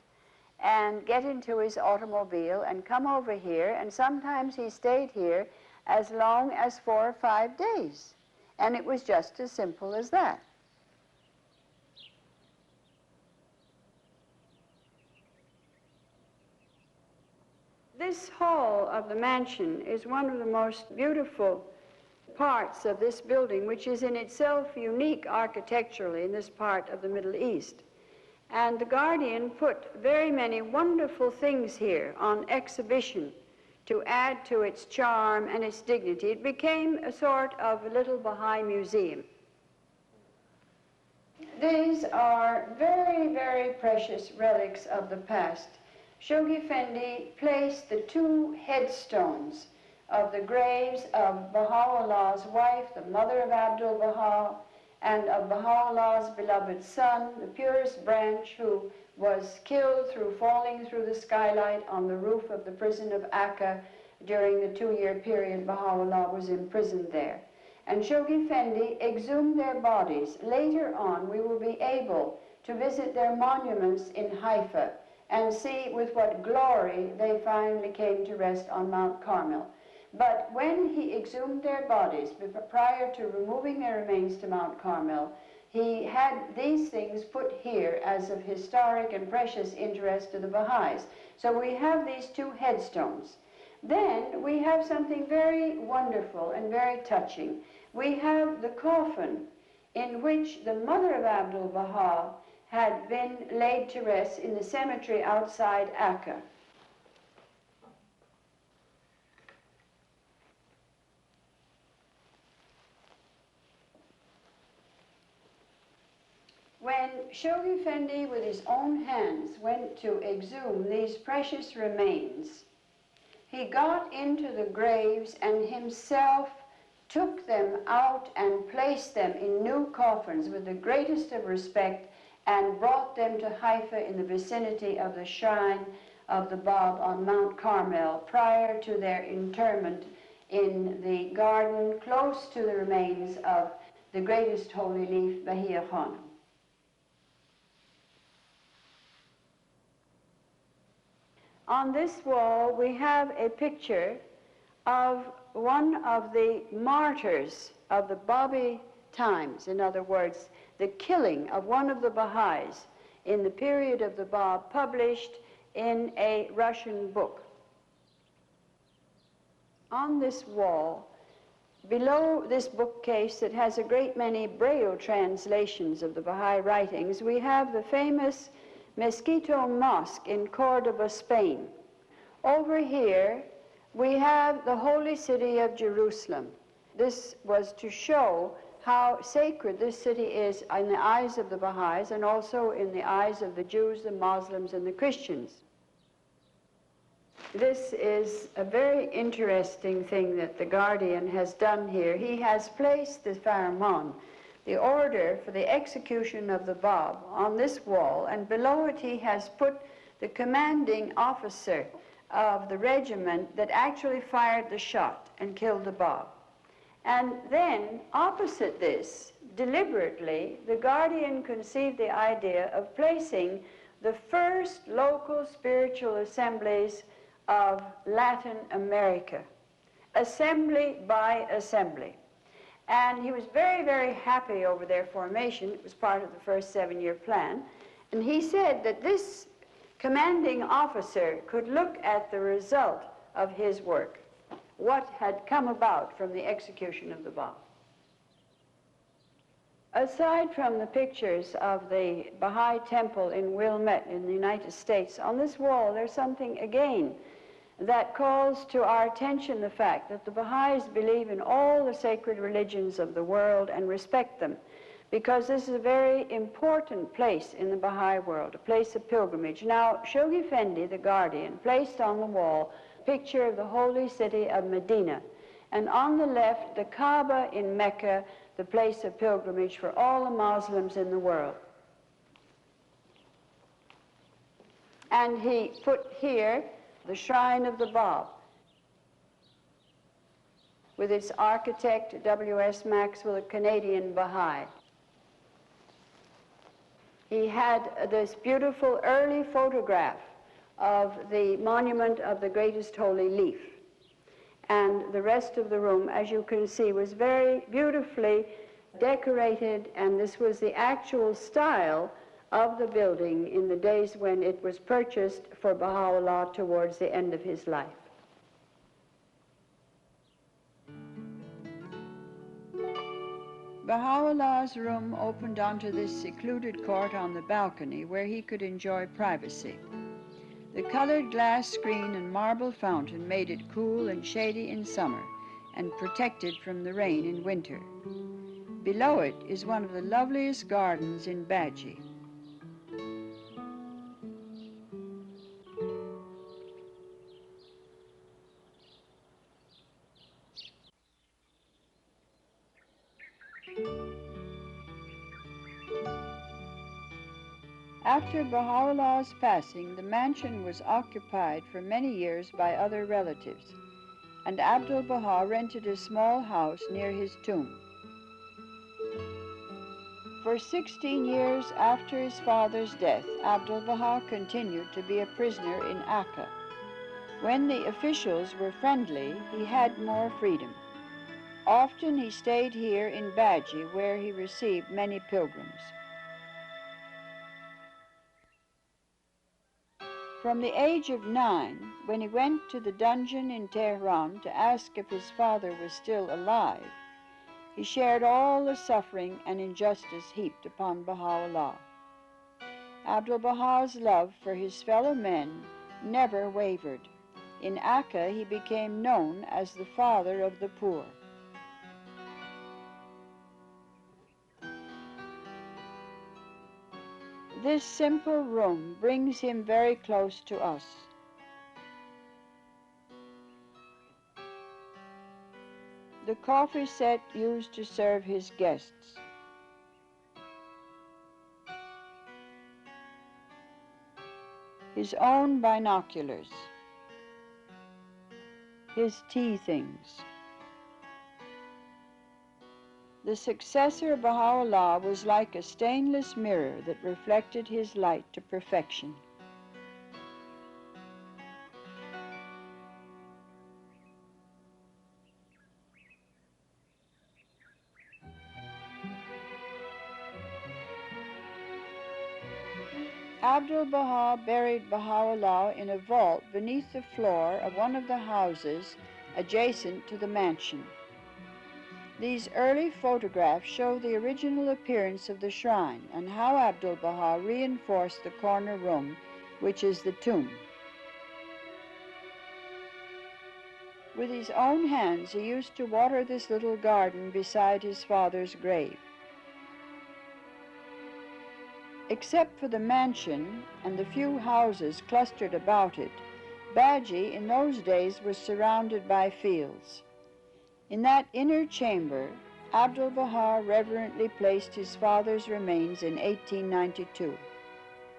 and get into his automobile and come over here, and sometimes he stayed here as long as 4 or 5 days. And it was just as simple as that. This hall of the mansion is one of the most beautiful parts of this building, which is in itself unique architecturally in this part of the Middle East. And the guardian put very many wonderful things here on exhibition to add to its charm and its dignity. It became a sort of a little Baha'i museum. These are very, very precious relics of the past. Shoghi Effendi placed the 2 headstones of the graves of Baha'u'llah's wife, the mother of Abdu'l-Bahá, and of Baha'u'llah's beloved son, the purest branch, who was killed through falling through the skylight on the roof of the prison of Akka during the 2-year period Baha'u'lláh was imprisoned there. And Shoghi Effendi exhumed their bodies. Later on, we will be able to visit their monuments in Haifa and see with what glory they finally came to rest on Mount Carmel. But when he exhumed their bodies, prior to removing their remains to Mount Carmel, he had these things put here as of historic and precious interest to the Baha'is. So we have these two headstones. Then we have something very wonderful and very touching. We have the coffin in which the mother of Abdu'l-Bahá had been laid to rest in the cemetery outside Akka. When Shoghi Effendi, with his own hands, went to exhume these precious remains, he got into the graves and himself took them out and placed them in new coffins with the greatest of respect and brought them to Haifa in the vicinity of the shrine of the Bab on Mount Carmel prior to their interment in the garden close to the remains of the greatest holy leaf, Rúḥíyyih Khánum. On this wall we have a picture of one of the martyrs of the Babi times, in other words, the killing of one of the Baha'is in the period of the Bab, published in a Russian book. On this wall, below this bookcase that has a great many Braille translations of the Baha'i writings, we have the famous Mezquito Mosque in Cordoba, Spain. Over here, we have the holy city of Jerusalem. This was to show how sacred this city is in the eyes of the Baha'is and also in the eyes of the Jews, the Muslims, and the Christians. This is a very interesting thing that the Guardian has done here. He has placed the Farman, the order for the execution of the Bab, on this wall, and below it he has put the commanding officer of the regiment that actually fired the shot and killed the Bab. And then, opposite this, deliberately, the Guardian conceived the idea of placing the first local spiritual assemblies of Latin America, assembly by assembly. And he was very, very happy over their formation. It was part of the first 7-year plan. And he said that this commanding officer could look at the result of his work, what had come about from the execution of the Bab. Aside from the pictures of the Baha'i temple in Wilmette in the United States, on this wall there's something again that calls to our attention the fact that the Baha'is believe in all the sacred religions of the world and respect them, because this is a very important place in the Baha'i world, a place of pilgrimage. Now, Shoghi Effendi, the Guardian, placed on the wall a picture of the holy city of Medina, and on the left, the Kaaba in Mecca, the place of pilgrimage for all the Muslims in the world. And he put here the shrine of the Bab, with its architect, W.S. Maxwell, a Canadian Baha'i. He had this beautiful early photograph of the monument of the greatest holy leaf. And the rest of the room, as you can see, was very beautifully decorated, and this was the actual style of the building in the days when it was purchased for Bahá'u'lláh towards the end of his life. Bahá'u'llah's room opened onto this secluded court on the balcony where he could enjoy privacy. The colored glass screen and marble fountain made it cool and shady in summer and protected from the rain in winter. Below it is one of the loveliest gardens in Badji. After Bahá'u'llah's passing, the mansion was occupied for many years by other relatives, and Abdu'l-Bahá rented a small house near his tomb. For For 16 years after his father's death, Abdu'l-Bahá continued to be a prisoner in Akka. When the officials were friendly, he had more freedom. Often he stayed here in Baji, where he received many pilgrims. From the age of 9, when he went to the dungeon in Tehran to ask if his father was still alive, he shared all the suffering and injustice heaped upon Bahá'u'lláh. Abdu'l-Bahá's love for his fellow men never wavered. In Akka, he became known as the father of the poor. This simple room brings him very close to us. The coffee set used to serve his guests. His own binoculars. His tea things. The successor of Bahá'u'lláh was like a stainless mirror that reflected his light to perfection. Abdu'l-Bahá buried Bahá'u'lláh in a vault beneath the floor of one of the houses adjacent to the mansion. These early photographs show the original appearance of the shrine and how Abdu'l-Bahá reinforced the corner room, which is the tomb. With his own hands, he used to water this little garden beside his father's grave. Except for the mansion and the few houses clustered about it, Baji in those days was surrounded by fields. In that inner chamber, Abdu'l-Bahá reverently placed his father's remains in 1892.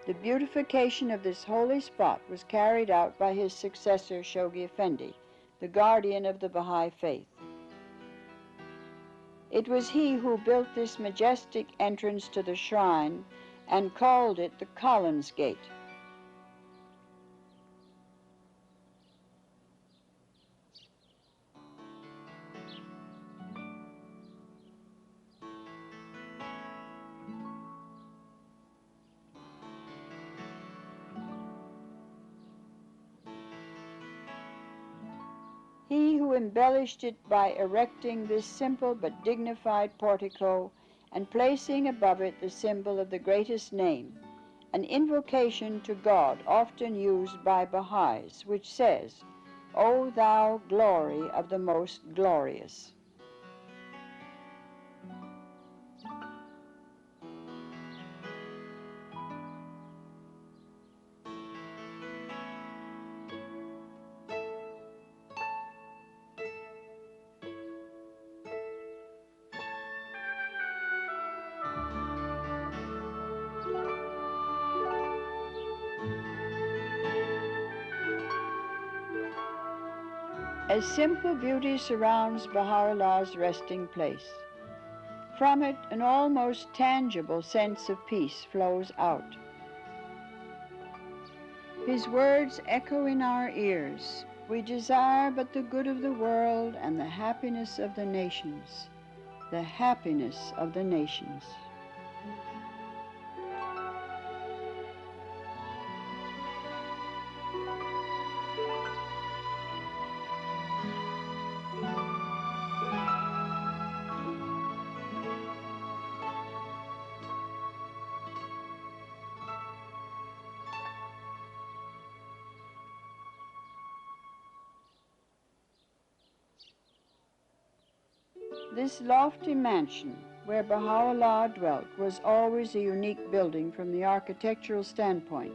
The beautification of this holy spot was carried out by his successor, Shoghi Effendi, the guardian of the Bahá'í Faith. It was he who built this majestic entrance to the shrine and called it the Columns Gate. He who embellished it by erecting this simple but dignified portico and placing above it the symbol of the greatest name, an invocation to God often used by Baha'is, which says, "O thou glory of the most glorious." A simple beauty surrounds Bahá'u'llah's resting place. From it, an almost tangible sense of peace flows out. His words echo in our ears. We desire but the good of the world and the happiness of the nations. The happiness of the nations. This lofty mansion, where Bahá'u'lláh dwelt, was always a unique building from the architectural standpoint.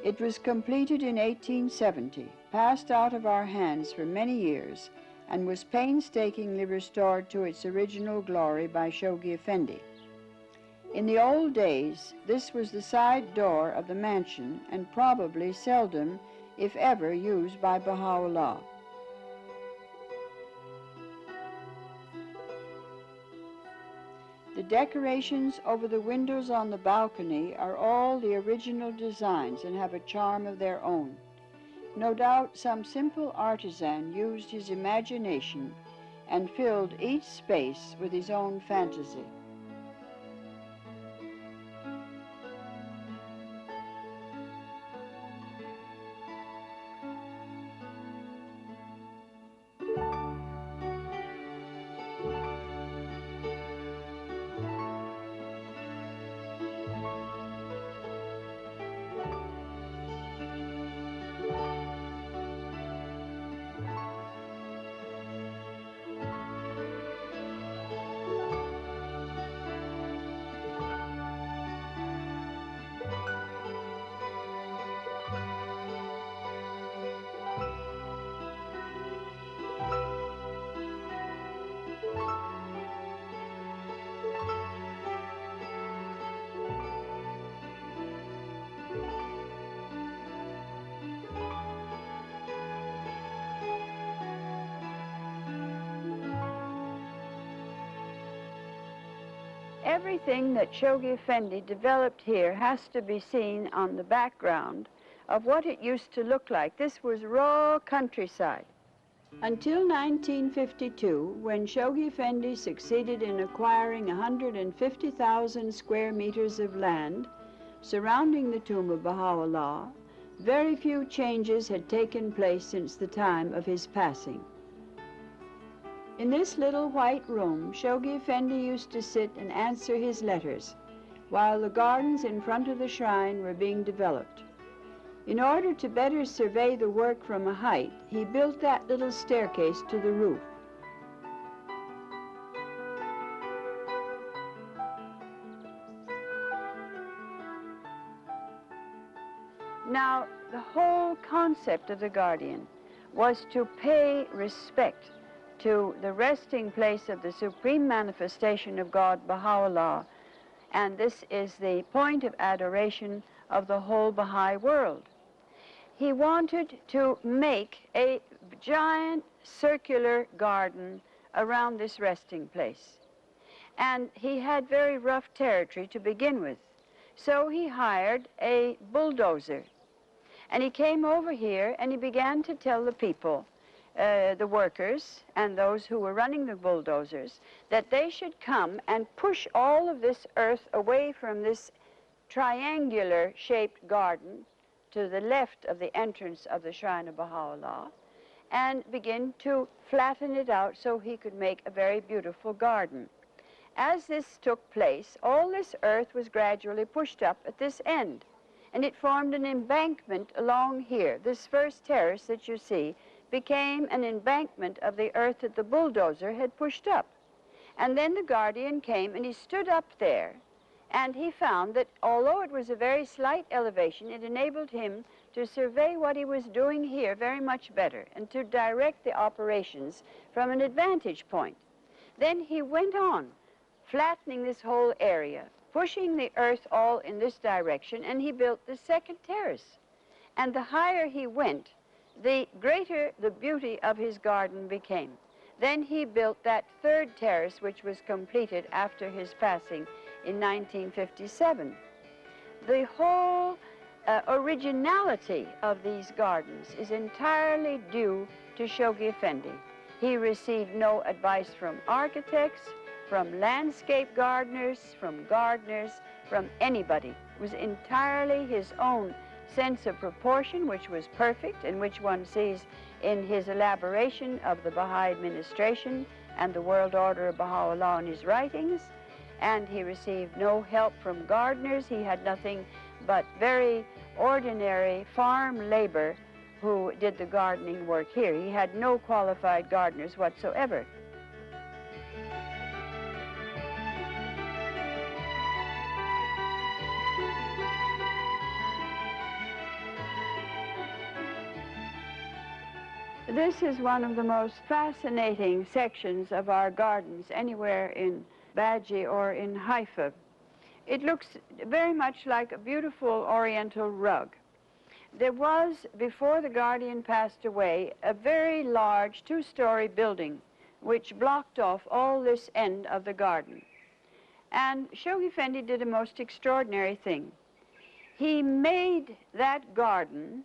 It was completed in 1870, passed out of our hands for many years, and was painstakingly restored to its original glory by Shoghi Effendi. In the old days, this was the side door of the mansion and probably seldom, if ever, used by Bahá'u'lláh. The decorations over the windows on the balcony are all the original designs and have a charm of their own. No doubt some simple artisan used his imagination and filled each space with his own fantasy. Everything that Shoghi Effendi developed here has to be seen on the background of what it used to look like. This was raw countryside. Until 1952, when Shoghi Effendi succeeded in acquiring 150,000 square meters of land surrounding the tomb of Bahá'u'lláh, very few changes had taken place since the time of his passing. In this little white room, Shoghi Effendi used to sit and answer his letters while the gardens in front of the shrine were being developed. In order to better survey the work from a height, he built that little staircase to the roof. Now, the whole concept of the Guardian was to pay respect to the resting place of the supreme manifestation of God, Bahá'u'lláh, and this is the point of adoration of the whole Bahá'í world. He wanted to make a giant circular garden around this resting place, and he had very rough territory to begin with, so he hired a bulldozer, and he came over here and he began to tell the people, the workers and those who were running the bulldozers, that they should come and push all of this earth away from this triangular-shaped garden to the left of the entrance of the shrine of Bahá'u'lláh and begin to flatten it out so he could make a very beautiful garden. As this took place, all this earth was gradually pushed up at this end, and it formed an embankment along here. This first terrace that you see became an embankment of the earth that the bulldozer had pushed up. And then the Guardian came and he stood up there, and he found that although it was a very slight elevation, it enabled him to survey what he was doing here very much better and to direct the operations from an advantage point. Then he went on, flattening this whole area, pushing the earth all in this direction, and he built the second terrace. And the higher he went, the greater the beauty of his garden became. Then he built that third terrace, which was completed after his passing in 1957. The whole originality of these gardens is entirely due to Shoghi Effendi. He received no advice from architects, from landscape gardeners, from anybody. It was entirely his own sense of proportion, which was perfect, and which one sees in his elaboration of the Baha'i administration and the world order of Baha'u'lláh in his writings. And he received no help from gardeners. He had nothing but very ordinary farm labor who did the gardening work here. He had no qualified gardeners whatsoever. This is one of the most fascinating sections of our gardens anywhere in Baji or in Haifa. It looks very much like a beautiful oriental rug. There was, before the Guardian passed away, a very large two-story building which blocked off all this end of the garden. And Shoghi Effendi did a most extraordinary thing. He made that garden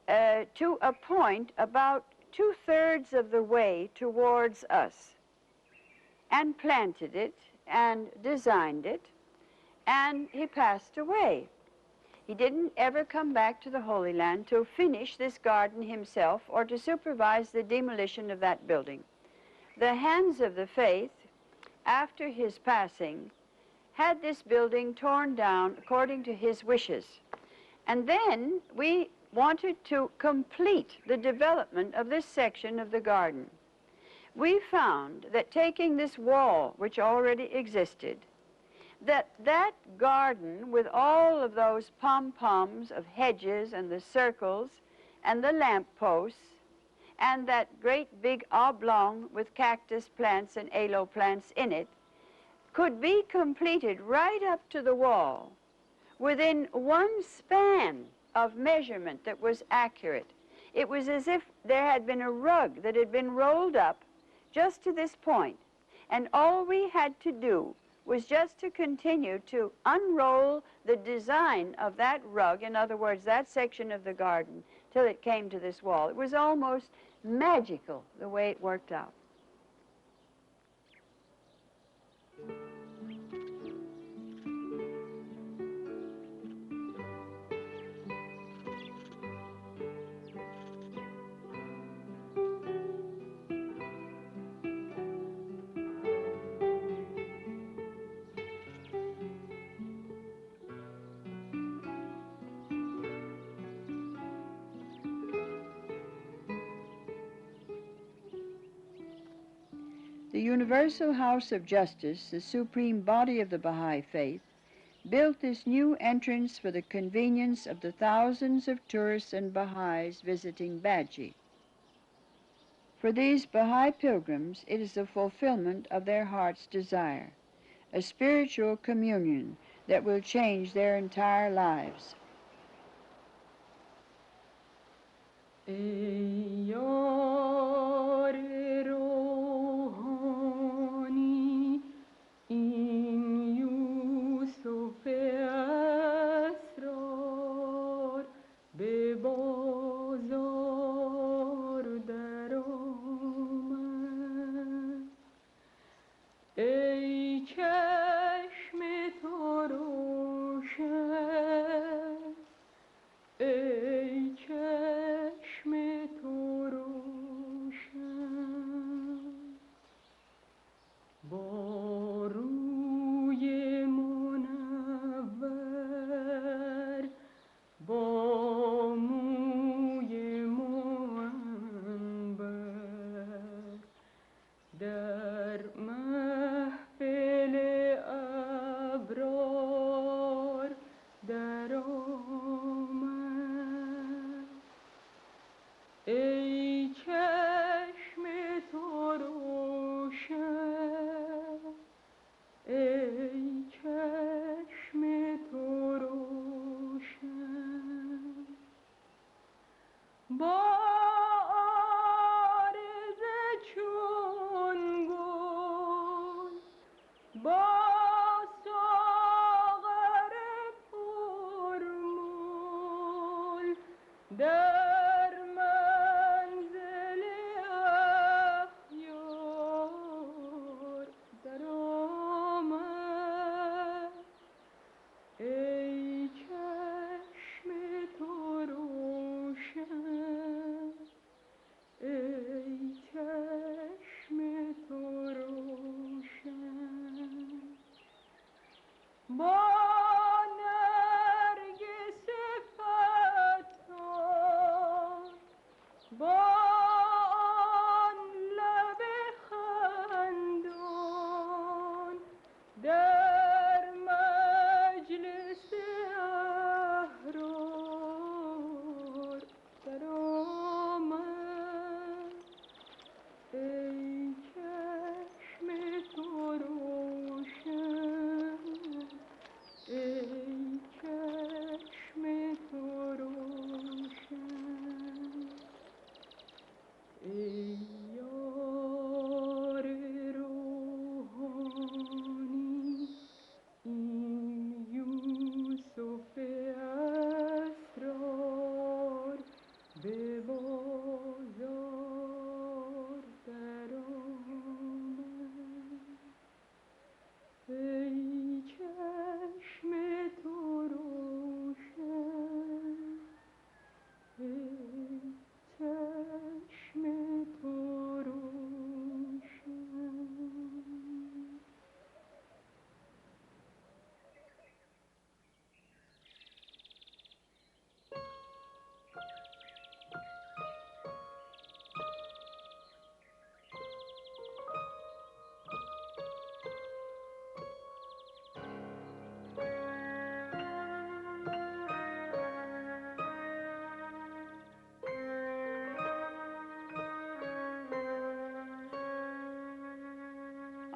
to a point about 2/3 of the way towards us, and planted it and designed it, and he passed away. He didn't ever come back to the Holy Land to finish this garden himself or to supervise the demolition of that building. The hands of the faith, after his passing, had this building torn down according to his wishes. And then we wanted to complete the development of this section of the garden. We found that taking this wall, which already existed, that garden with all of those pom-poms of hedges and the circles and the lamp posts and that great big oblong with cactus plants and aloe plants in it could be completed right up to the wall within one span of measurement that was accurate. It was as if there had been a rug that had been rolled up just to this point, and all we had to do was just to continue to unroll the design of that rug, in other words, that section of the garden, till it came to this wall. It was almost magical the way it worked out. The Universal House of Justice, the supreme body of the Baha'i Faith, built this new entrance for the convenience of the thousands of tourists and Baha'is visiting Badji. For these Baha'i pilgrims, it is the fulfillment of their heart's desire, a spiritual communion that will change their entire lives. ای چشم تو روشن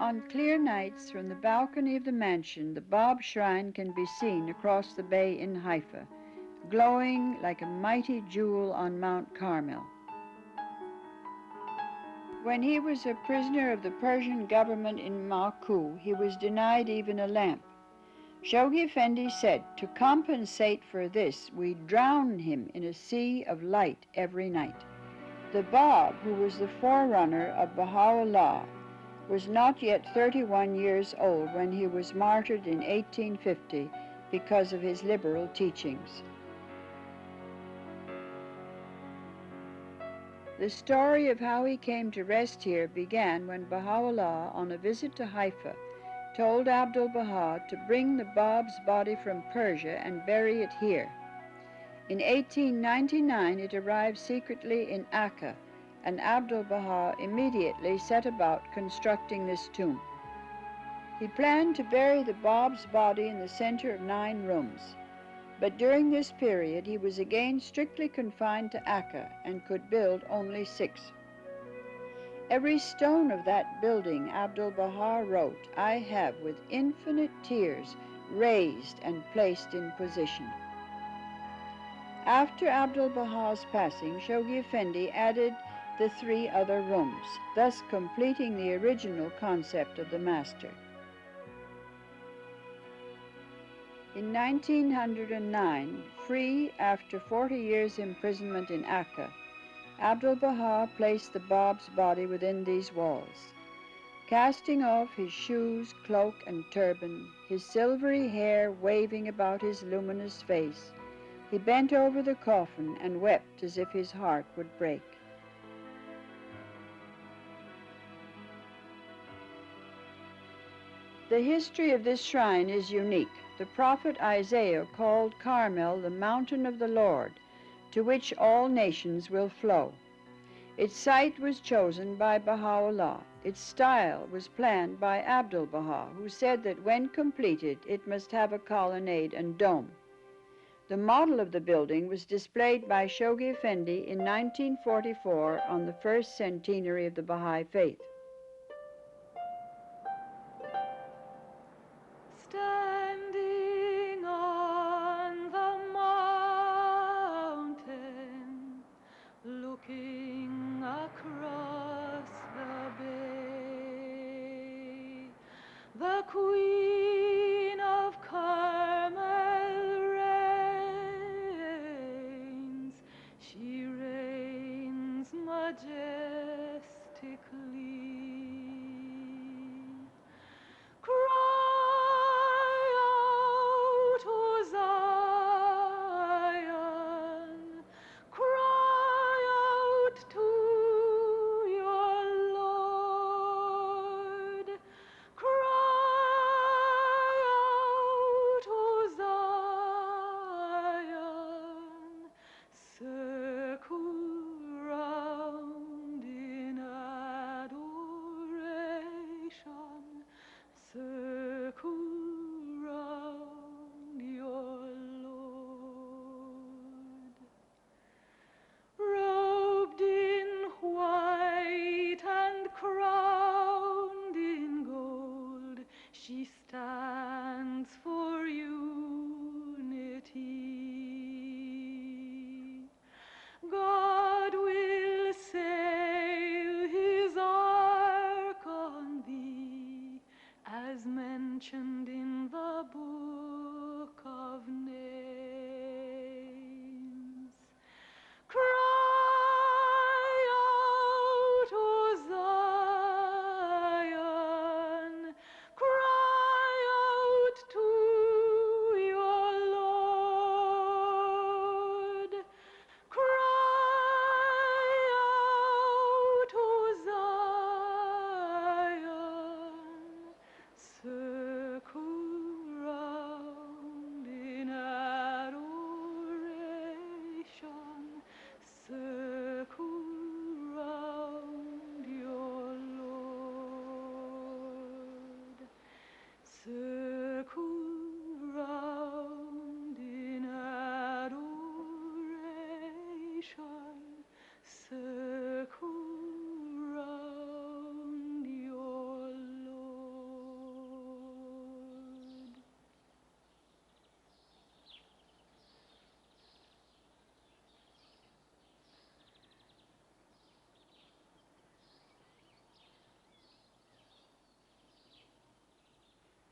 on clear nights from the balcony of the mansion, the Bab shrine can be seen across the bay in Haifa, glowing like a mighty jewel on Mount Carmel. When he was a prisoner of the Persian government in Baku, he was denied even a lamp. Shoghi Effendi said, "To compensate for this, we drown him in a sea of light every night." The Bab, who was the forerunner of Bahá'u'lláh, was not yet 31 years old when he was martyred in 1850 because of his liberal teachings. The story of how he came to rest here began when Bahá'u'lláh, on a visit to Haifa, told Abdu'l-Bahá to bring the Bab's body from Persia and bury it here. In 1899 it arrived secretly in Akka, and Abdu'l-Bahá immediately set about constructing this tomb. He planned to bury the Bab's body in the center of 9 rooms, but during this period he was again strictly confined to Akka and could build only 6. Every stone of that building, Abdu'l-Bahá wrote, I have with infinite tears raised and placed in position. After Abdu'l-Bahā's passing, Shoghi Effendi added the 3 other rooms, thus completing the original concept of the master. In 1909, free after 40 years' imprisonment in Akka, Abdu'l-Bahá placed the Bab's body within these walls. Casting off his shoes, cloak, and turban, his silvery hair waving about his luminous face, he bent over the coffin and wept as if his heart would break. The history of this shrine is unique. The prophet Isaiah called Carmel the mountain of the Lord, to which all nations will flow. Its site was chosen by Bahá'u'lláh. Its style was planned by Abdu'l-Bahá, who said that when completed it must have a colonnade and dome. The model of the building was displayed by Shoghi Effendi in 1944 on the first centenary of the Bahá'í Faith. Standing on the mountain, looking across the bay, the Queen of Carmel reigns. She reigns majestically. Cry out, Zion, cry out to your Lord, cry out, Zion, circle round in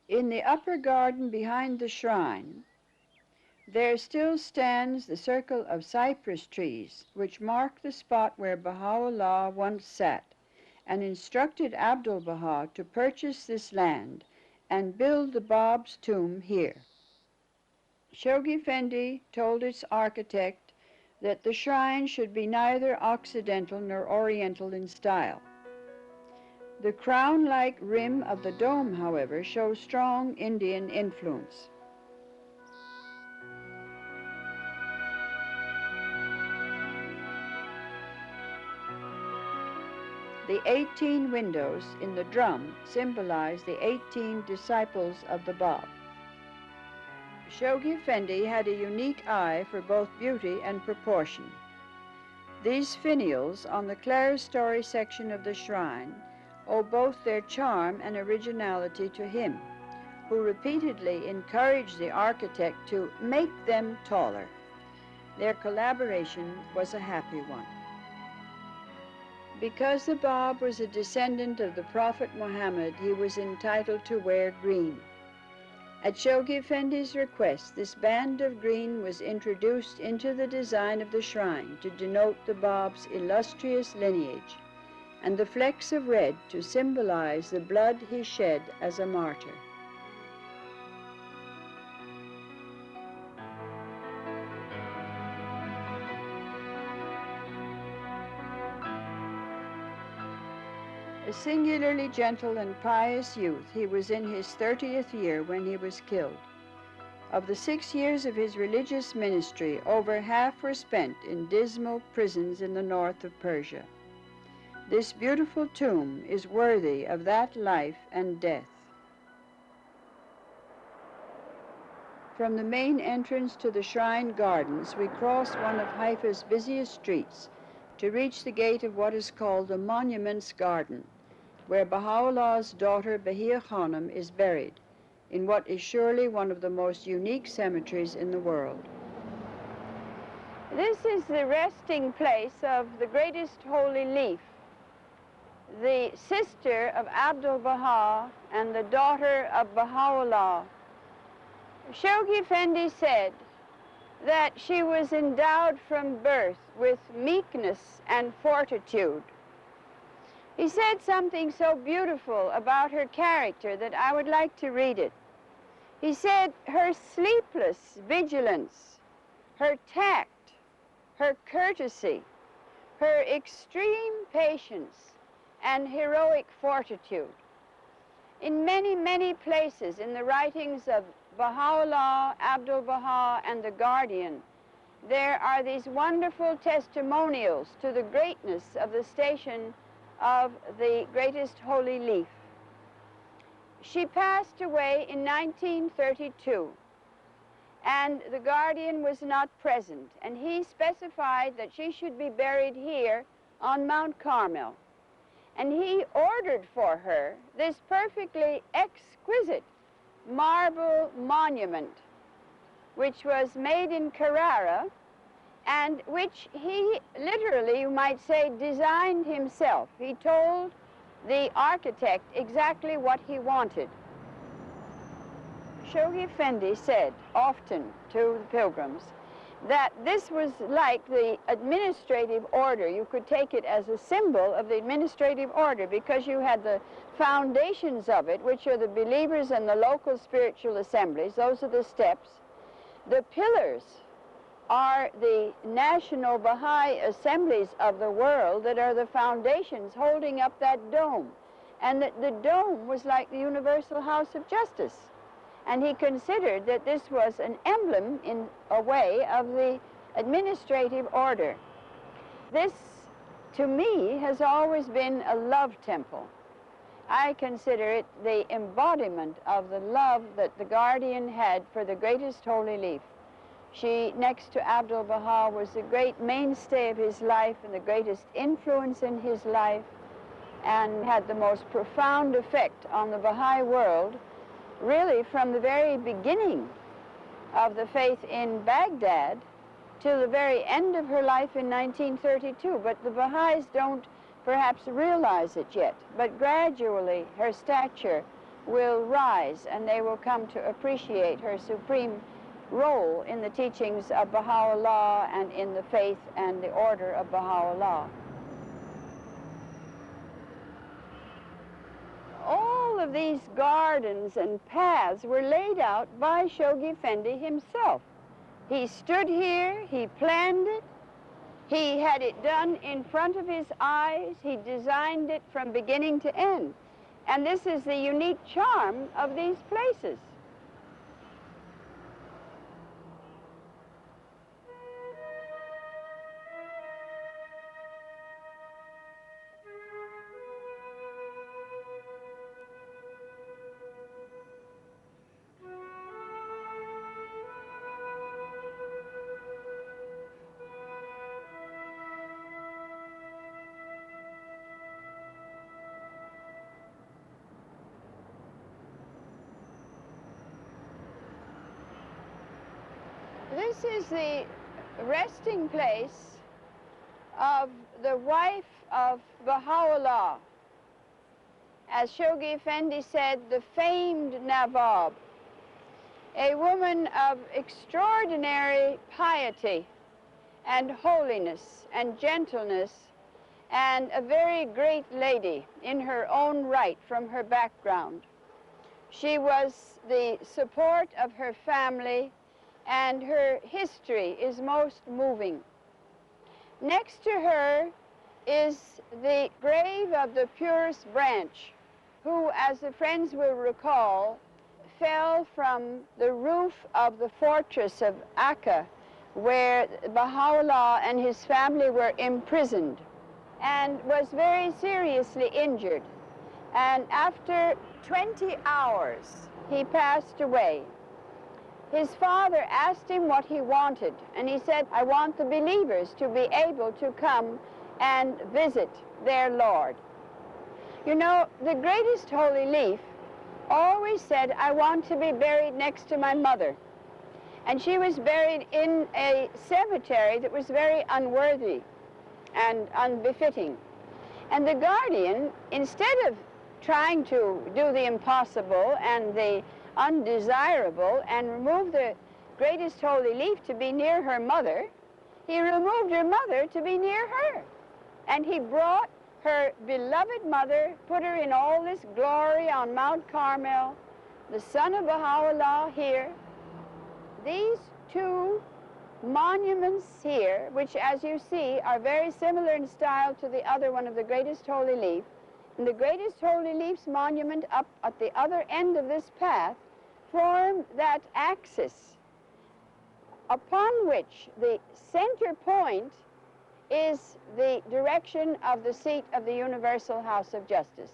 In the upper garden behind the shrine, there still stands the circle of cypress trees which mark the spot where Bahá'u'lláh once sat and instructed Abdu'l-Bahá to purchase this land and build the Bab's tomb here. Shoghi Effendi told its architect that the shrine should be neither Occidental nor Oriental in style. The crown-like rim of the dome, however, shows strong Indian influence. The 18 windows in the drum symbolize the 18 disciples of the Bab. Shoghi Effendi had a unique eye for both beauty and proportion. These finials on the clerestory section of the shrine owe both their charm and originality to him, who repeatedly encouraged the architect to make them taller. Their collaboration was a happy one. Because the Bab was a descendant of the Prophet Muhammad, he was entitled to wear green. At Shoghi Effendi's request, this band of green was introduced into the design of the shrine to denote the Bab's illustrious lineage, and the flecks of red to symbolize the blood he shed as a martyr. A singularly gentle and pious youth, he was in his 30th year when he was killed. Of the 6 years of his religious ministry, over half were spent in dismal prisons in the north of Persia. This beautiful tomb is worthy of that life and death. From the main entrance to the shrine gardens, we cross one of Haifa's busiest streets to reach the gate of what is called the Monuments Garden, where Baha'u'llah's daughter Bahí'í Khánum is buried, in what is surely one of the most unique cemeteries in the world. This is the resting place of the greatest holy leaf, the sister of Abdu'l-Bahá and the daughter of Bahá'u'lláh. Shoghi Effendi said that she was endowed from birth with meekness and fortitude. He said something so beautiful about her character that I would like to read it. He said, her sleepless vigilance, her tact, her courtesy, her extreme patience, and heroic fortitude. In many, many places in the writings of Bahá'u'lláh, Abdu'l-Bahá, and the Guardian, there are these wonderful testimonials to the greatness of the station of the greatest holy leaf. She passed away in 1932, and the Guardian was not present, and he specified that she should be buried here on Mount Carmel. And he ordered for her this perfectly exquisite marble monument, which was made in Carrara, and which he literally, you might say, designed himself. He told the architect exactly what he wanted. Shoghi Effendi said often to the pilgrims that this was like the administrative order. You could take it as a symbol of the administrative order because you had the foundations of it, which are the believers and the local spiritual assemblies. Those are the steps. The pillars are the national Baha'i assemblies of the world that are the foundations holding up that dome. And that the dome was like the universal house of justice. And he considered that this was an emblem, in a way, of the administrative order. This, to me, has always been a love temple. I consider it the embodiment of the love that the Guardian had for the greatest holy leaf. She, next to Abdu'l-Bahá, was the great mainstay of his life and the greatest influence in his life, and had the most profound effect on the Baha'i world, really from the very beginning of the faith in Baghdad till the very end of her life in 1932. But the Baha'is don't perhaps realize it yet. But gradually her stature will rise, and they will come to appreciate her supreme role in the teachings of Bahá'u'lláh and in the faith and the order of Bahá'u'lláh. All of these gardens and paths were laid out by Shoghi Effendi himself. He stood here, he planned it, he had it done in front of his eyes, he designed it from beginning to end. And this is the unique charm of these places. This is the resting place of the wife of Bahá'u'lláh. As Shoghi Effendi said, the famed Nawab, a woman of extraordinary piety and holiness and gentleness, and a very great lady in her own right from her background. She was the support of her family, and her history is most moving. Next to her is the grave of the purest branch, who, as the friends will recall, fell from the roof of the fortress of Akka, where Bahá'u'lláh and his family were imprisoned, and was very seriously injured. And after 20 hours, he passed away. His father asked him what he wanted, and he said, I want the believers to be able to come and visit their Lord. You know, the greatest holy leaf always said, I want to be buried next to my mother. And she was buried in a cemetery that was very unworthy and unbefitting. And the guardian, instead of trying to do the impossible and the undesirable and remove the greatest holy leaf to be near her mother, he removed her mother to be near her. And he brought her beloved mother, put her in all this glory on Mount Carmel, the son of Bahá'u'lláh here. These two monuments here, which as you see are very similar in style to the other one of the greatest holy leaf, and the greatest holy leaf's monument up at the other end of this path form that axis upon which the center point is the direction of the seat of the Universal House of Justice.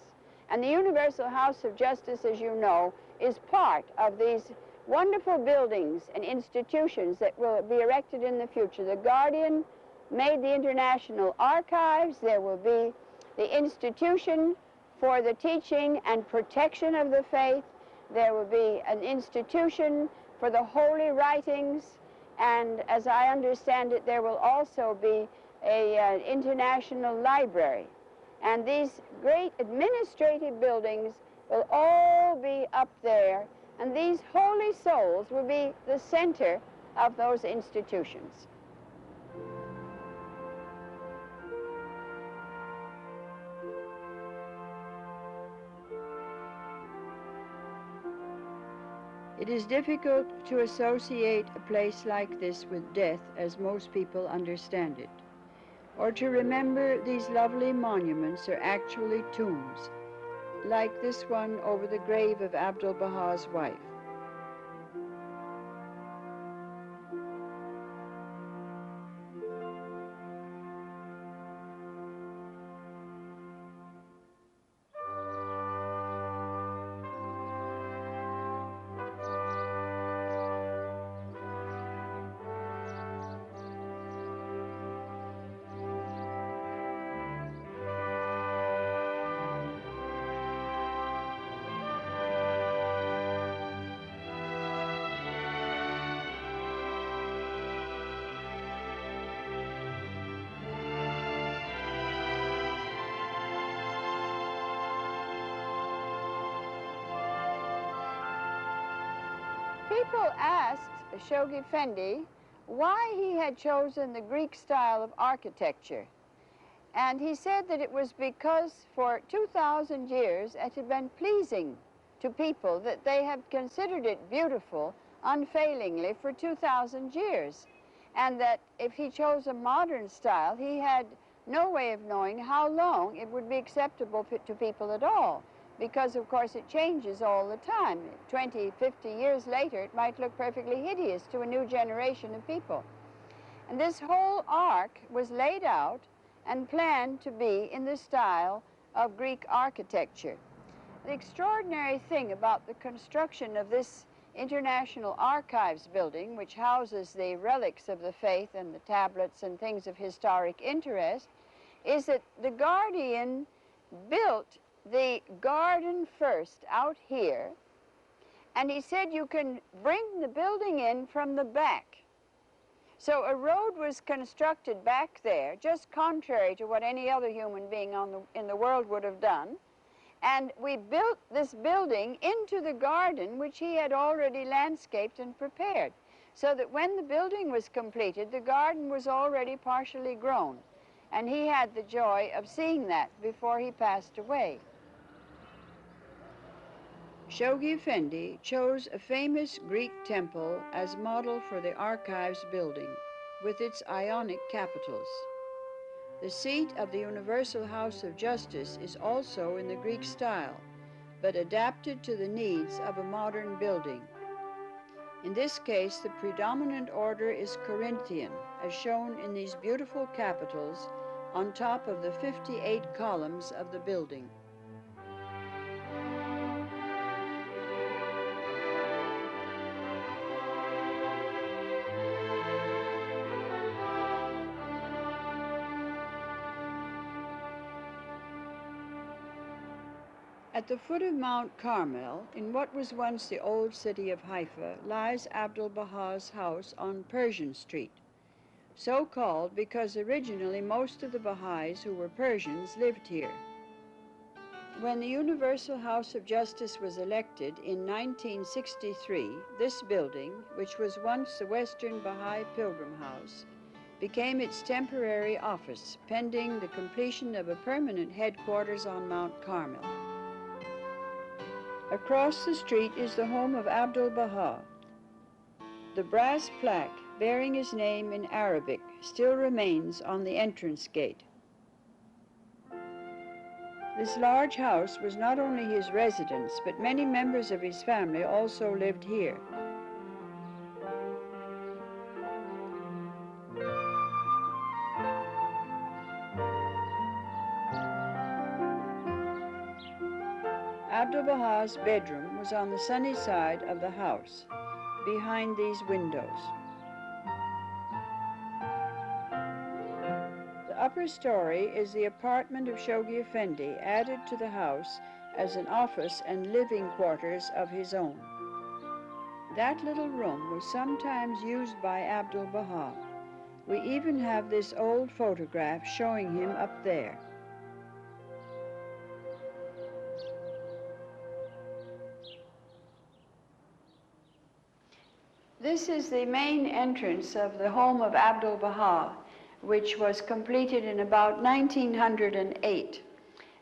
And the Universal House of Justice, as you know, is part of these wonderful buildings and institutions that will be erected in the future. The Guardian made the International Archives. There will be the Institution for the Teaching and Protection of the Faith. There will be an institution for the holy writings, and as I understand it, there will also be an international library. And these great administrative buildings will all be up there, and these holy souls will be the center of those institutions. It is difficult to associate a place like this with death as most people understand it, or to remember these lovely monuments are actually tombs, like this one over the grave of Abdu'l-Bahá's wife. people asked Shoghi Effendi why he had chosen the Greek style of architecture. And he said that it was because for 2,000 years it had been pleasing to people, that they had considered it beautiful unfailingly for 2,000 years. And that if he chose a modern style, he had no way of knowing how long it would be acceptable to people at all. Because, of course, it changes all the time. 20, 50 years later, it might look perfectly hideous to a new generation of people. And this whole ark was laid out and planned to be in the style of Greek architecture. The extraordinary thing about the construction of this International Archives building, which houses the relics of the faith and the tablets and things of historic interest, is that the Guardian built the garden first out here, and he said you can bring the building in from the back. So a road was constructed back there, just contrary to what any other human being in the world would have done. And we built this building into the garden, which he had already landscaped and prepared, so that when the building was completed, the garden was already partially grown. And he had the joy of seeing that before he passed away. Shoghi Effendi chose a famous Greek temple as model for the archives building, with its Ionic capitals. The seat of the Universal House of Justice is also in the Greek style, but adapted to the needs of a modern building. In this case, the predominant order is Corinthian, as shown in these beautiful capitals on top of the 58 columns of the building. At the foot of Mount Carmel, in what was once the old city of Haifa, lies Abdu'l-Bahá's house on Persian Street, so called because originally most of the Baha'is who were Persians lived here. When the Universal House of Justice was elected in 1963, this building, which was once the Western Baha'i Pilgrim House, became its temporary office, pending the completion of a permanent headquarters on Mount Carmel. Across the street is the home of Abdu'l-Bahá. The brass plaque bearing his name in Arabic still remains on the entrance gate. This large house was not only his residence, but many members of his family also lived here. Abdu'l-Bahá's bedroom was on the sunny side of the house, behind these windows. The upper story is the apartment of Shoghi Effendi, added to the house as an office and living quarters of his own. That little room was sometimes used by Abdu'l-Bahá. We even have this old photograph showing him up there. This is the main entrance of the home of Abdu'l-Bahá, which was completed in about 1908.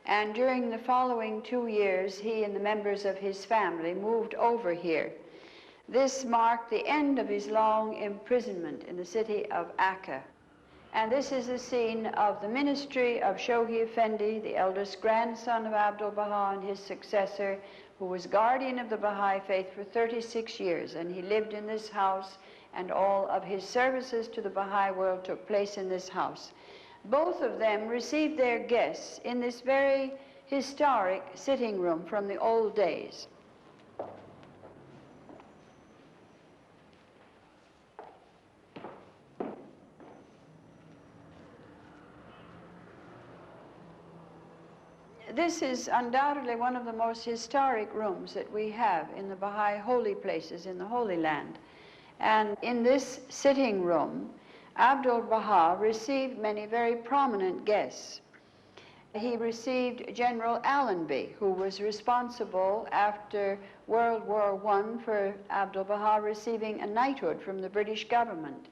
And during the following 2 years, he and the members of his family moved over here. This marked the end of his long imprisonment in the city of Akka. And this is a scene of the ministry of Shoghi Effendi, the eldest grandson of Abdu'l-Bahá and his successor, who was guardian of the Bahá'í Faith for 36 years, and he lived in this house, and all of his services to the Bahá'í world took place in this house. Both of them received their guests in this very historic sitting room from the old days. This is undoubtedly one of the most historic rooms that we have in the Baha'i holy places in the Holy Land. And in this sitting room, Abdu'l-Bahá received many very prominent guests. He received General Allenby, who was responsible after World War I for Abdu'l-Bahá receiving a knighthood from the British government.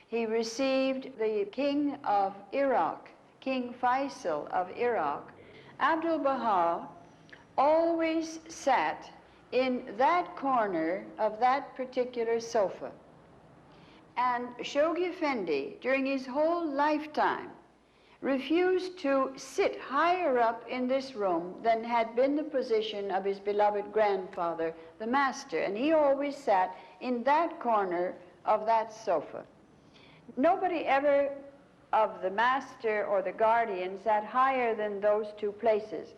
He received the King of Iraq, King Faisal of Iraq. Abdu'l-Bahá always sat in that corner of that particular sofa. And Shoghi Effendi, during his whole lifetime, refused to sit higher up in this room than had been the position of his beloved grandfather, the master, and he always sat in that corner of that sofa. Nobody ever of the master or the guardian sat higher than those two places,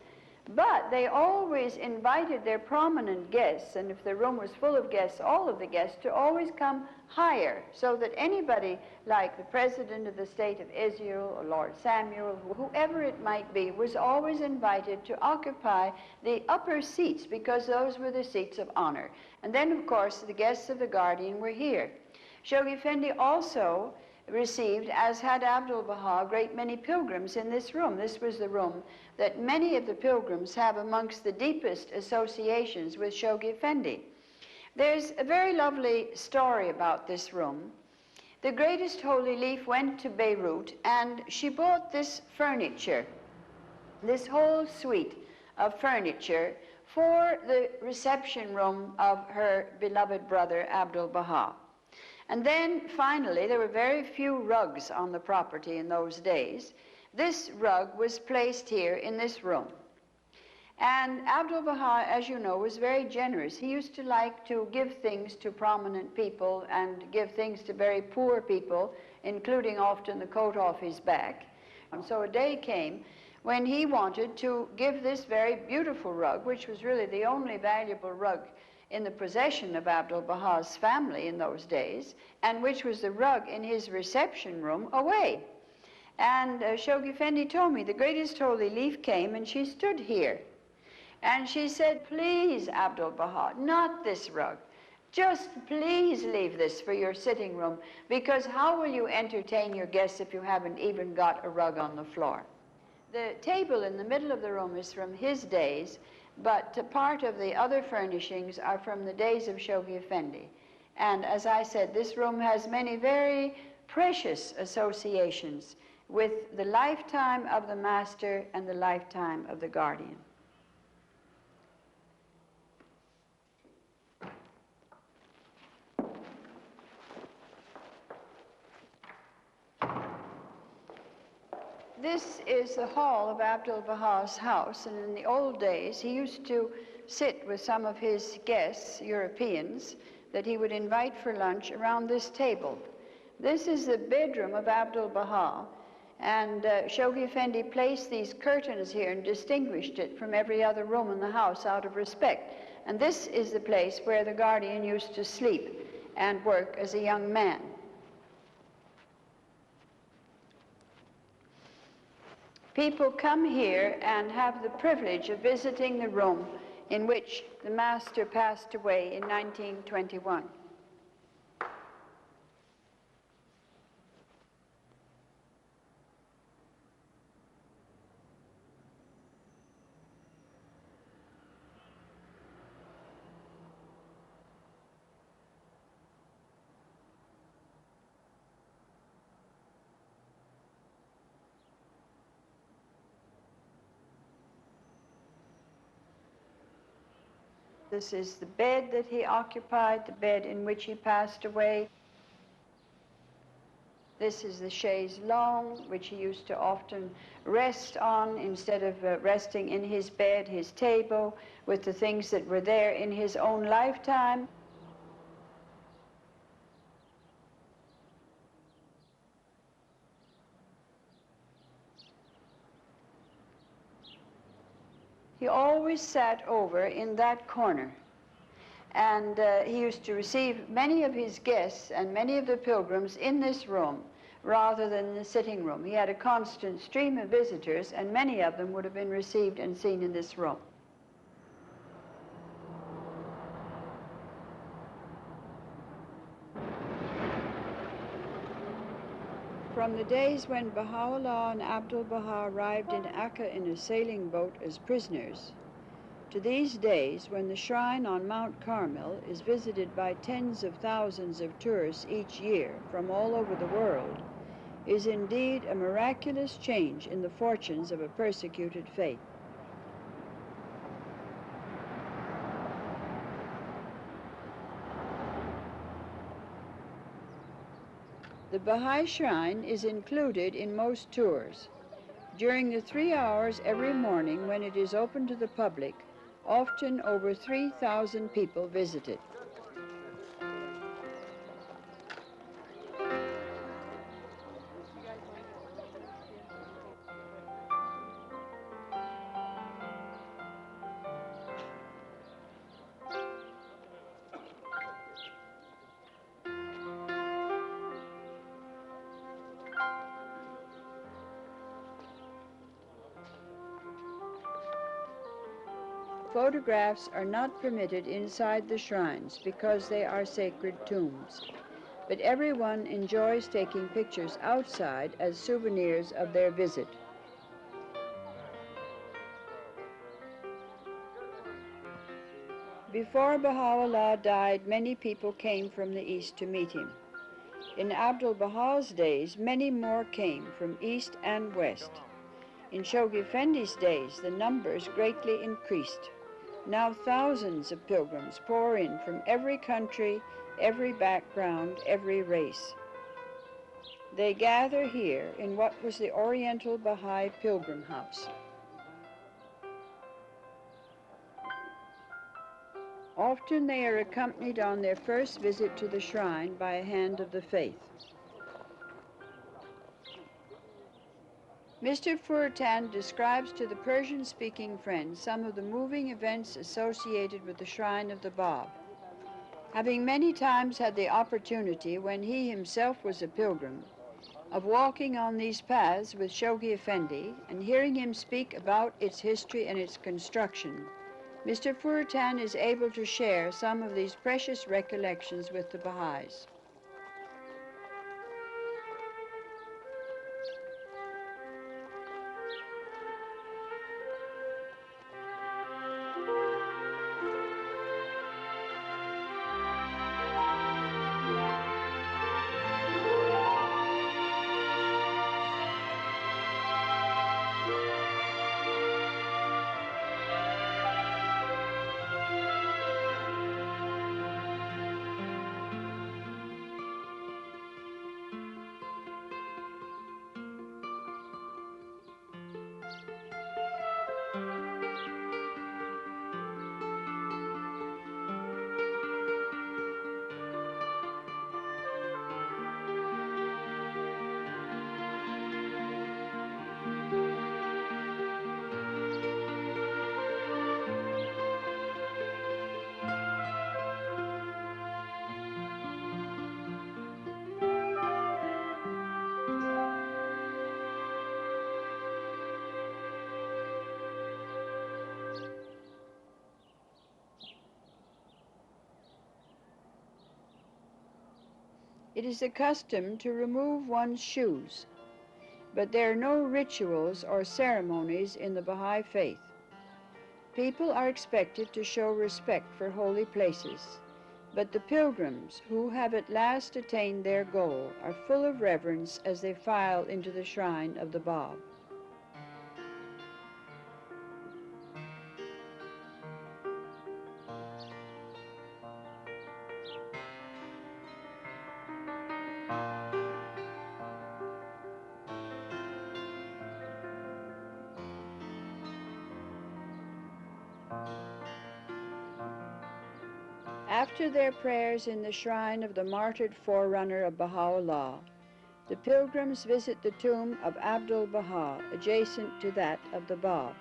but they always invited their prominent guests, and if the room was full of guests, all of the guests, to always come higher, so that anybody like the President of the State of Israel or Lord Samuel, whoever it might be, was always invited to occupy the upper seats, because those were the seats of honor. And then, of course, the guests of the guardian were here. Shoghi Effendi also received, as had Abdu'l-Bahá, a great many pilgrims in this room. This was the room that many of the pilgrims have amongst the deepest associations with Shoghi Effendi. There's a very lovely story about this room. The greatest Holy Leaf went to Beirut, and she bought this furniture, this whole suite of furniture, for the reception room of her beloved brother Abdu'l-Bahá. And then finally, there were very few rugs on the property in those days. This rug was placed here in this room. And Abdu'l-Bahá, as you know, was very generous. He used to like to give things to prominent people and give things to very poor people, including often the coat off his back. And so a day came when he wanted to give this very beautiful rug, which was really the only valuable rug in the possession of Abdu'l-Bahá's family in those days, and which was the rug in his reception room, away. And Shoghi Effendi told me the greatest Holy Leaf came, and she stood here. And she said, "Please, Abdu'l-Bahá, not this rug. Just please leave this for your sitting room, because how will you entertain your guests if you haven't even got a rug on the floor?" The table in the middle of the room is from his days, but part of the other furnishings are from the days of Shoghi Effendi. And as I said, this room has many very precious associations with the lifetime of the master and the lifetime of the guardian. This is the hall of Abdu'l-Bahá's house, and in the old days he used to sit with some of his guests, Europeans, that he would invite for lunch around this table. This is the bedroom of Abdu'l-Bahá, and Shoghi Effendi placed these curtains here and distinguished it from every other room in the house out of respect. And this is the place where the guardian used to sleep and work as a young man. People come here and have the privilege of visiting the room in which the master passed away in 1921. This is the bed that he occupied, the bed in which he passed away. This is the chaise longue, which he used to often rest on instead of resting in his bed, his table, with the things that were there in his own lifetime. He always sat over in that corner, and he used to receive many of his guests and many of the pilgrims in this room rather than the sitting room. He had a constant stream of visitors, and many of them would have been received and seen in this room. From the days when Baha'u'lláh and Abdu'l-Bahá arrived in Akka in a sailing boat as prisoners, to these days when the shrine on Mount Carmel is visited by tens of thousands of tourists each year from all over the world, is indeed a miraculous change in the fortunes of a persecuted faith. The Baha'i Shrine is included in most tours. During the 3 hours every morning when it is open to the public, often over 3,000 people visit it. Photographs are not permitted inside the shrines because they are sacred tombs, but everyone enjoys taking pictures outside as souvenirs of their visit. Before Baha'u'lláh died, many people came from the east to meet him. In Abdu'l-Bahá's days, many more came from east and west. In Shoghi Effendi's days, the numbers greatly increased. Now thousands of pilgrims pour in from every country, every background, every race. They gather here in what was the Oriental Baha'i Pilgrim House. Often they are accompanied on their first visit to the shrine by a hand of the faith. Mr. Furtan describes to the Persian-speaking friends some of the moving events associated with the Shrine of the Bab. Having many times had the opportunity, when he himself was a pilgrim, of walking on these paths with Shoghi Effendi and hearing him speak about its history and its construction, Mr. Furtan is able to share some of these precious recollections with the Baha'is. It is the custom to remove one's shoes, but there are no rituals or ceremonies in the Baha'i faith. People are expected to show respect for holy places, but the pilgrims who have at last attained their goal are full of reverence as they file into the shrine of the Bab. After their prayers in the shrine of the martyred forerunner of Baha'u'lláh, the pilgrims visit the tomb of Abdu'l-Bahá, adjacent to that of the Bab.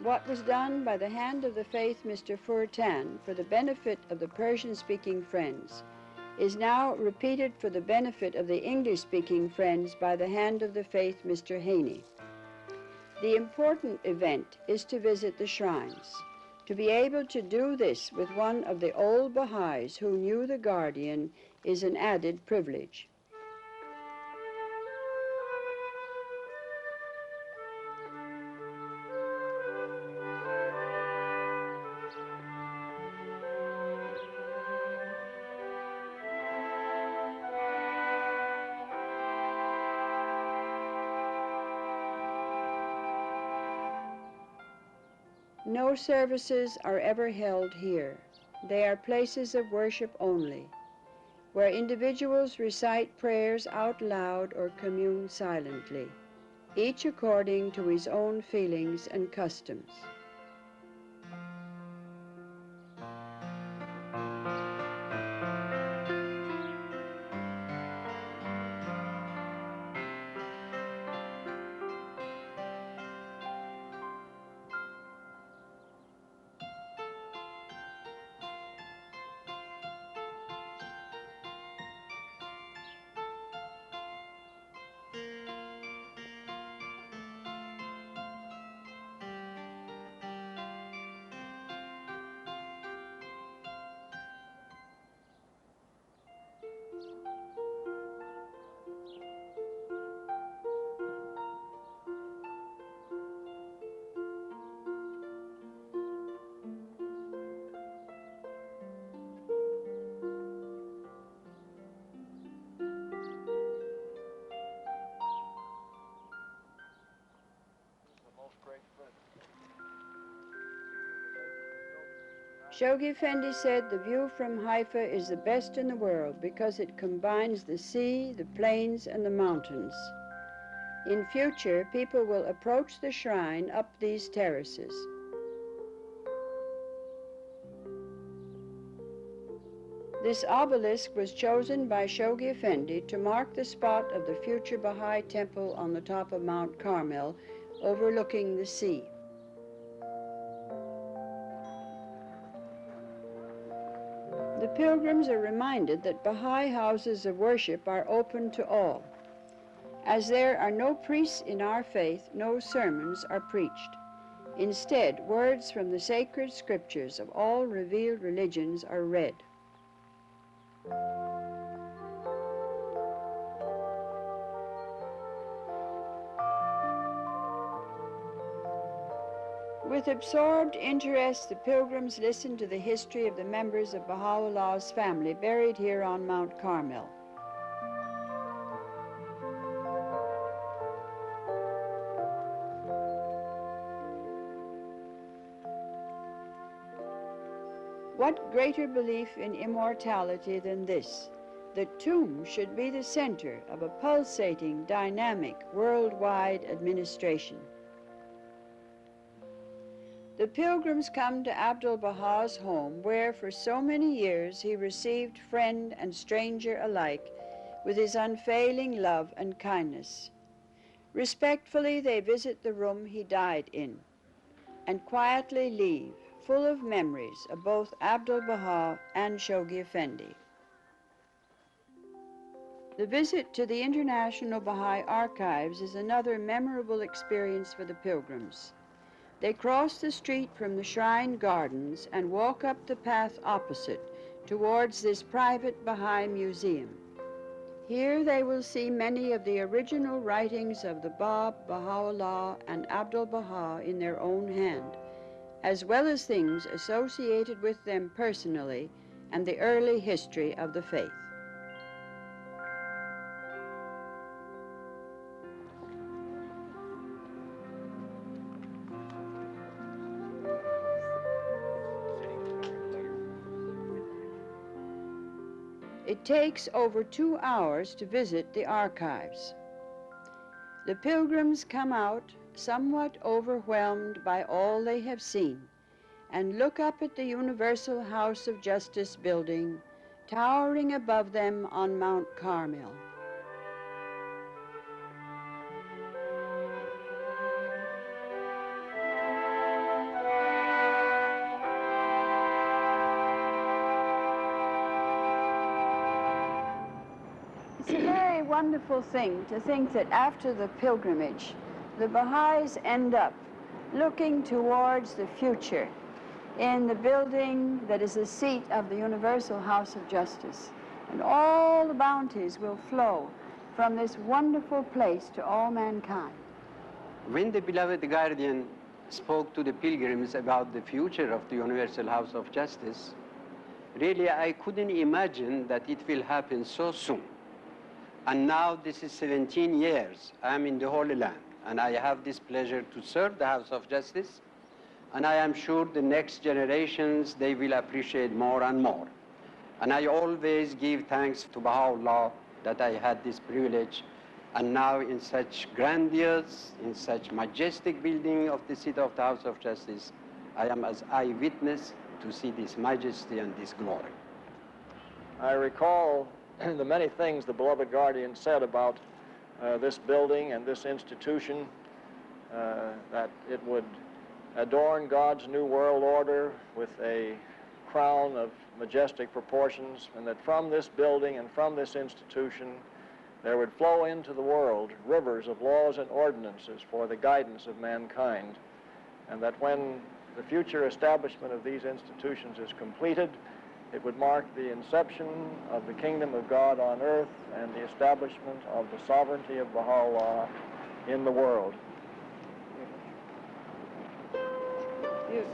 What was done by the hand of the faith Mr. Furtan for the benefit of the Persian-speaking friends is now repeated for the benefit of the English-speaking friends by the hand of the faith Mr. Haney. The important event is to visit the shrines. To be able to do this with one of the old Baha'is who knew the guardian is an added privilege. No services are ever held here. They are places of worship only, where individuals recite prayers out loud or commune silently, each according to his own feelings and customs. Shoghi Effendi said the view from Haifa is the best in the world because it combines the sea, the plains, and the mountains. In future, people will approach the shrine up these terraces. This obelisk was chosen by Shoghi Effendi to mark the spot of the future Baha'i temple on the top of Mount Carmel, overlooking the sea. The pilgrims are reminded that Baha'i houses of worship are open to all. As there are no priests in our faith, no sermons are preached. Instead, words from the sacred scriptures of all revealed religions are read. With absorbed interest, the pilgrims listen to the history of the members of Bahá'u'llah's family buried here on Mount Carmel. What greater belief in immortality than this? The tomb should be the center of a pulsating, dynamic, worldwide administration. The pilgrims come to Abdu'l-Bahá's home, where for so many years he received friend and stranger alike with his unfailing love and kindness. Respectfully, they visit the room he died in and quietly leave, full of memories of both Abdu'l-Bahá and Shoghi Effendi. The visit to the International Baha'i Archives is another memorable experience for the pilgrims. They cross the street from the shrine gardens and walk up the path opposite towards this private Baha'i museum. Here they will see many of the original writings of the Bab, Bahá'u'lláh, and Abdu'l-Bahá in their own hand, as well as things associated with them personally and the early history of the faith. It takes over 2 hours to visit the archives. The pilgrims come out somewhat overwhelmed by all they have seen and look up at the Universal House of Justice building towering above them on Mount Carmel. wonderful thing to think that after the pilgrimage, the Baha'is end up looking towards the future in the building that is the seat of the Universal House of Justice. And all the bounties will flow from this wonderful place to all mankind. When the beloved guardian spoke to the pilgrims about the future of the Universal House of Justice, really I couldn't imagine that it will happen so soon. And now this is 17 years I'm in the Holy Land, and I have this pleasure to serve the House of Justice, and I am sure the next generations, they will appreciate more and more. And I always give thanks to Bahá'u'lláh that I had this privilege, and now in such grandiose, in such majestic building of the seat of the House of Justice, I am as eyewitness to see this majesty and this glory. I recall the many things the beloved guardian said about this building and this institution, that it would adorn God's new world order with a crown of majestic proportions, and that from this building and from this institution there would flow into the world rivers of laws and ordinances for the guidance of mankind, and that when the future establishment of these institutions is completed, it would mark the inception of the kingdom of God on earth and the establishment of the sovereignty of Baha'u'lláh in the world. Yes.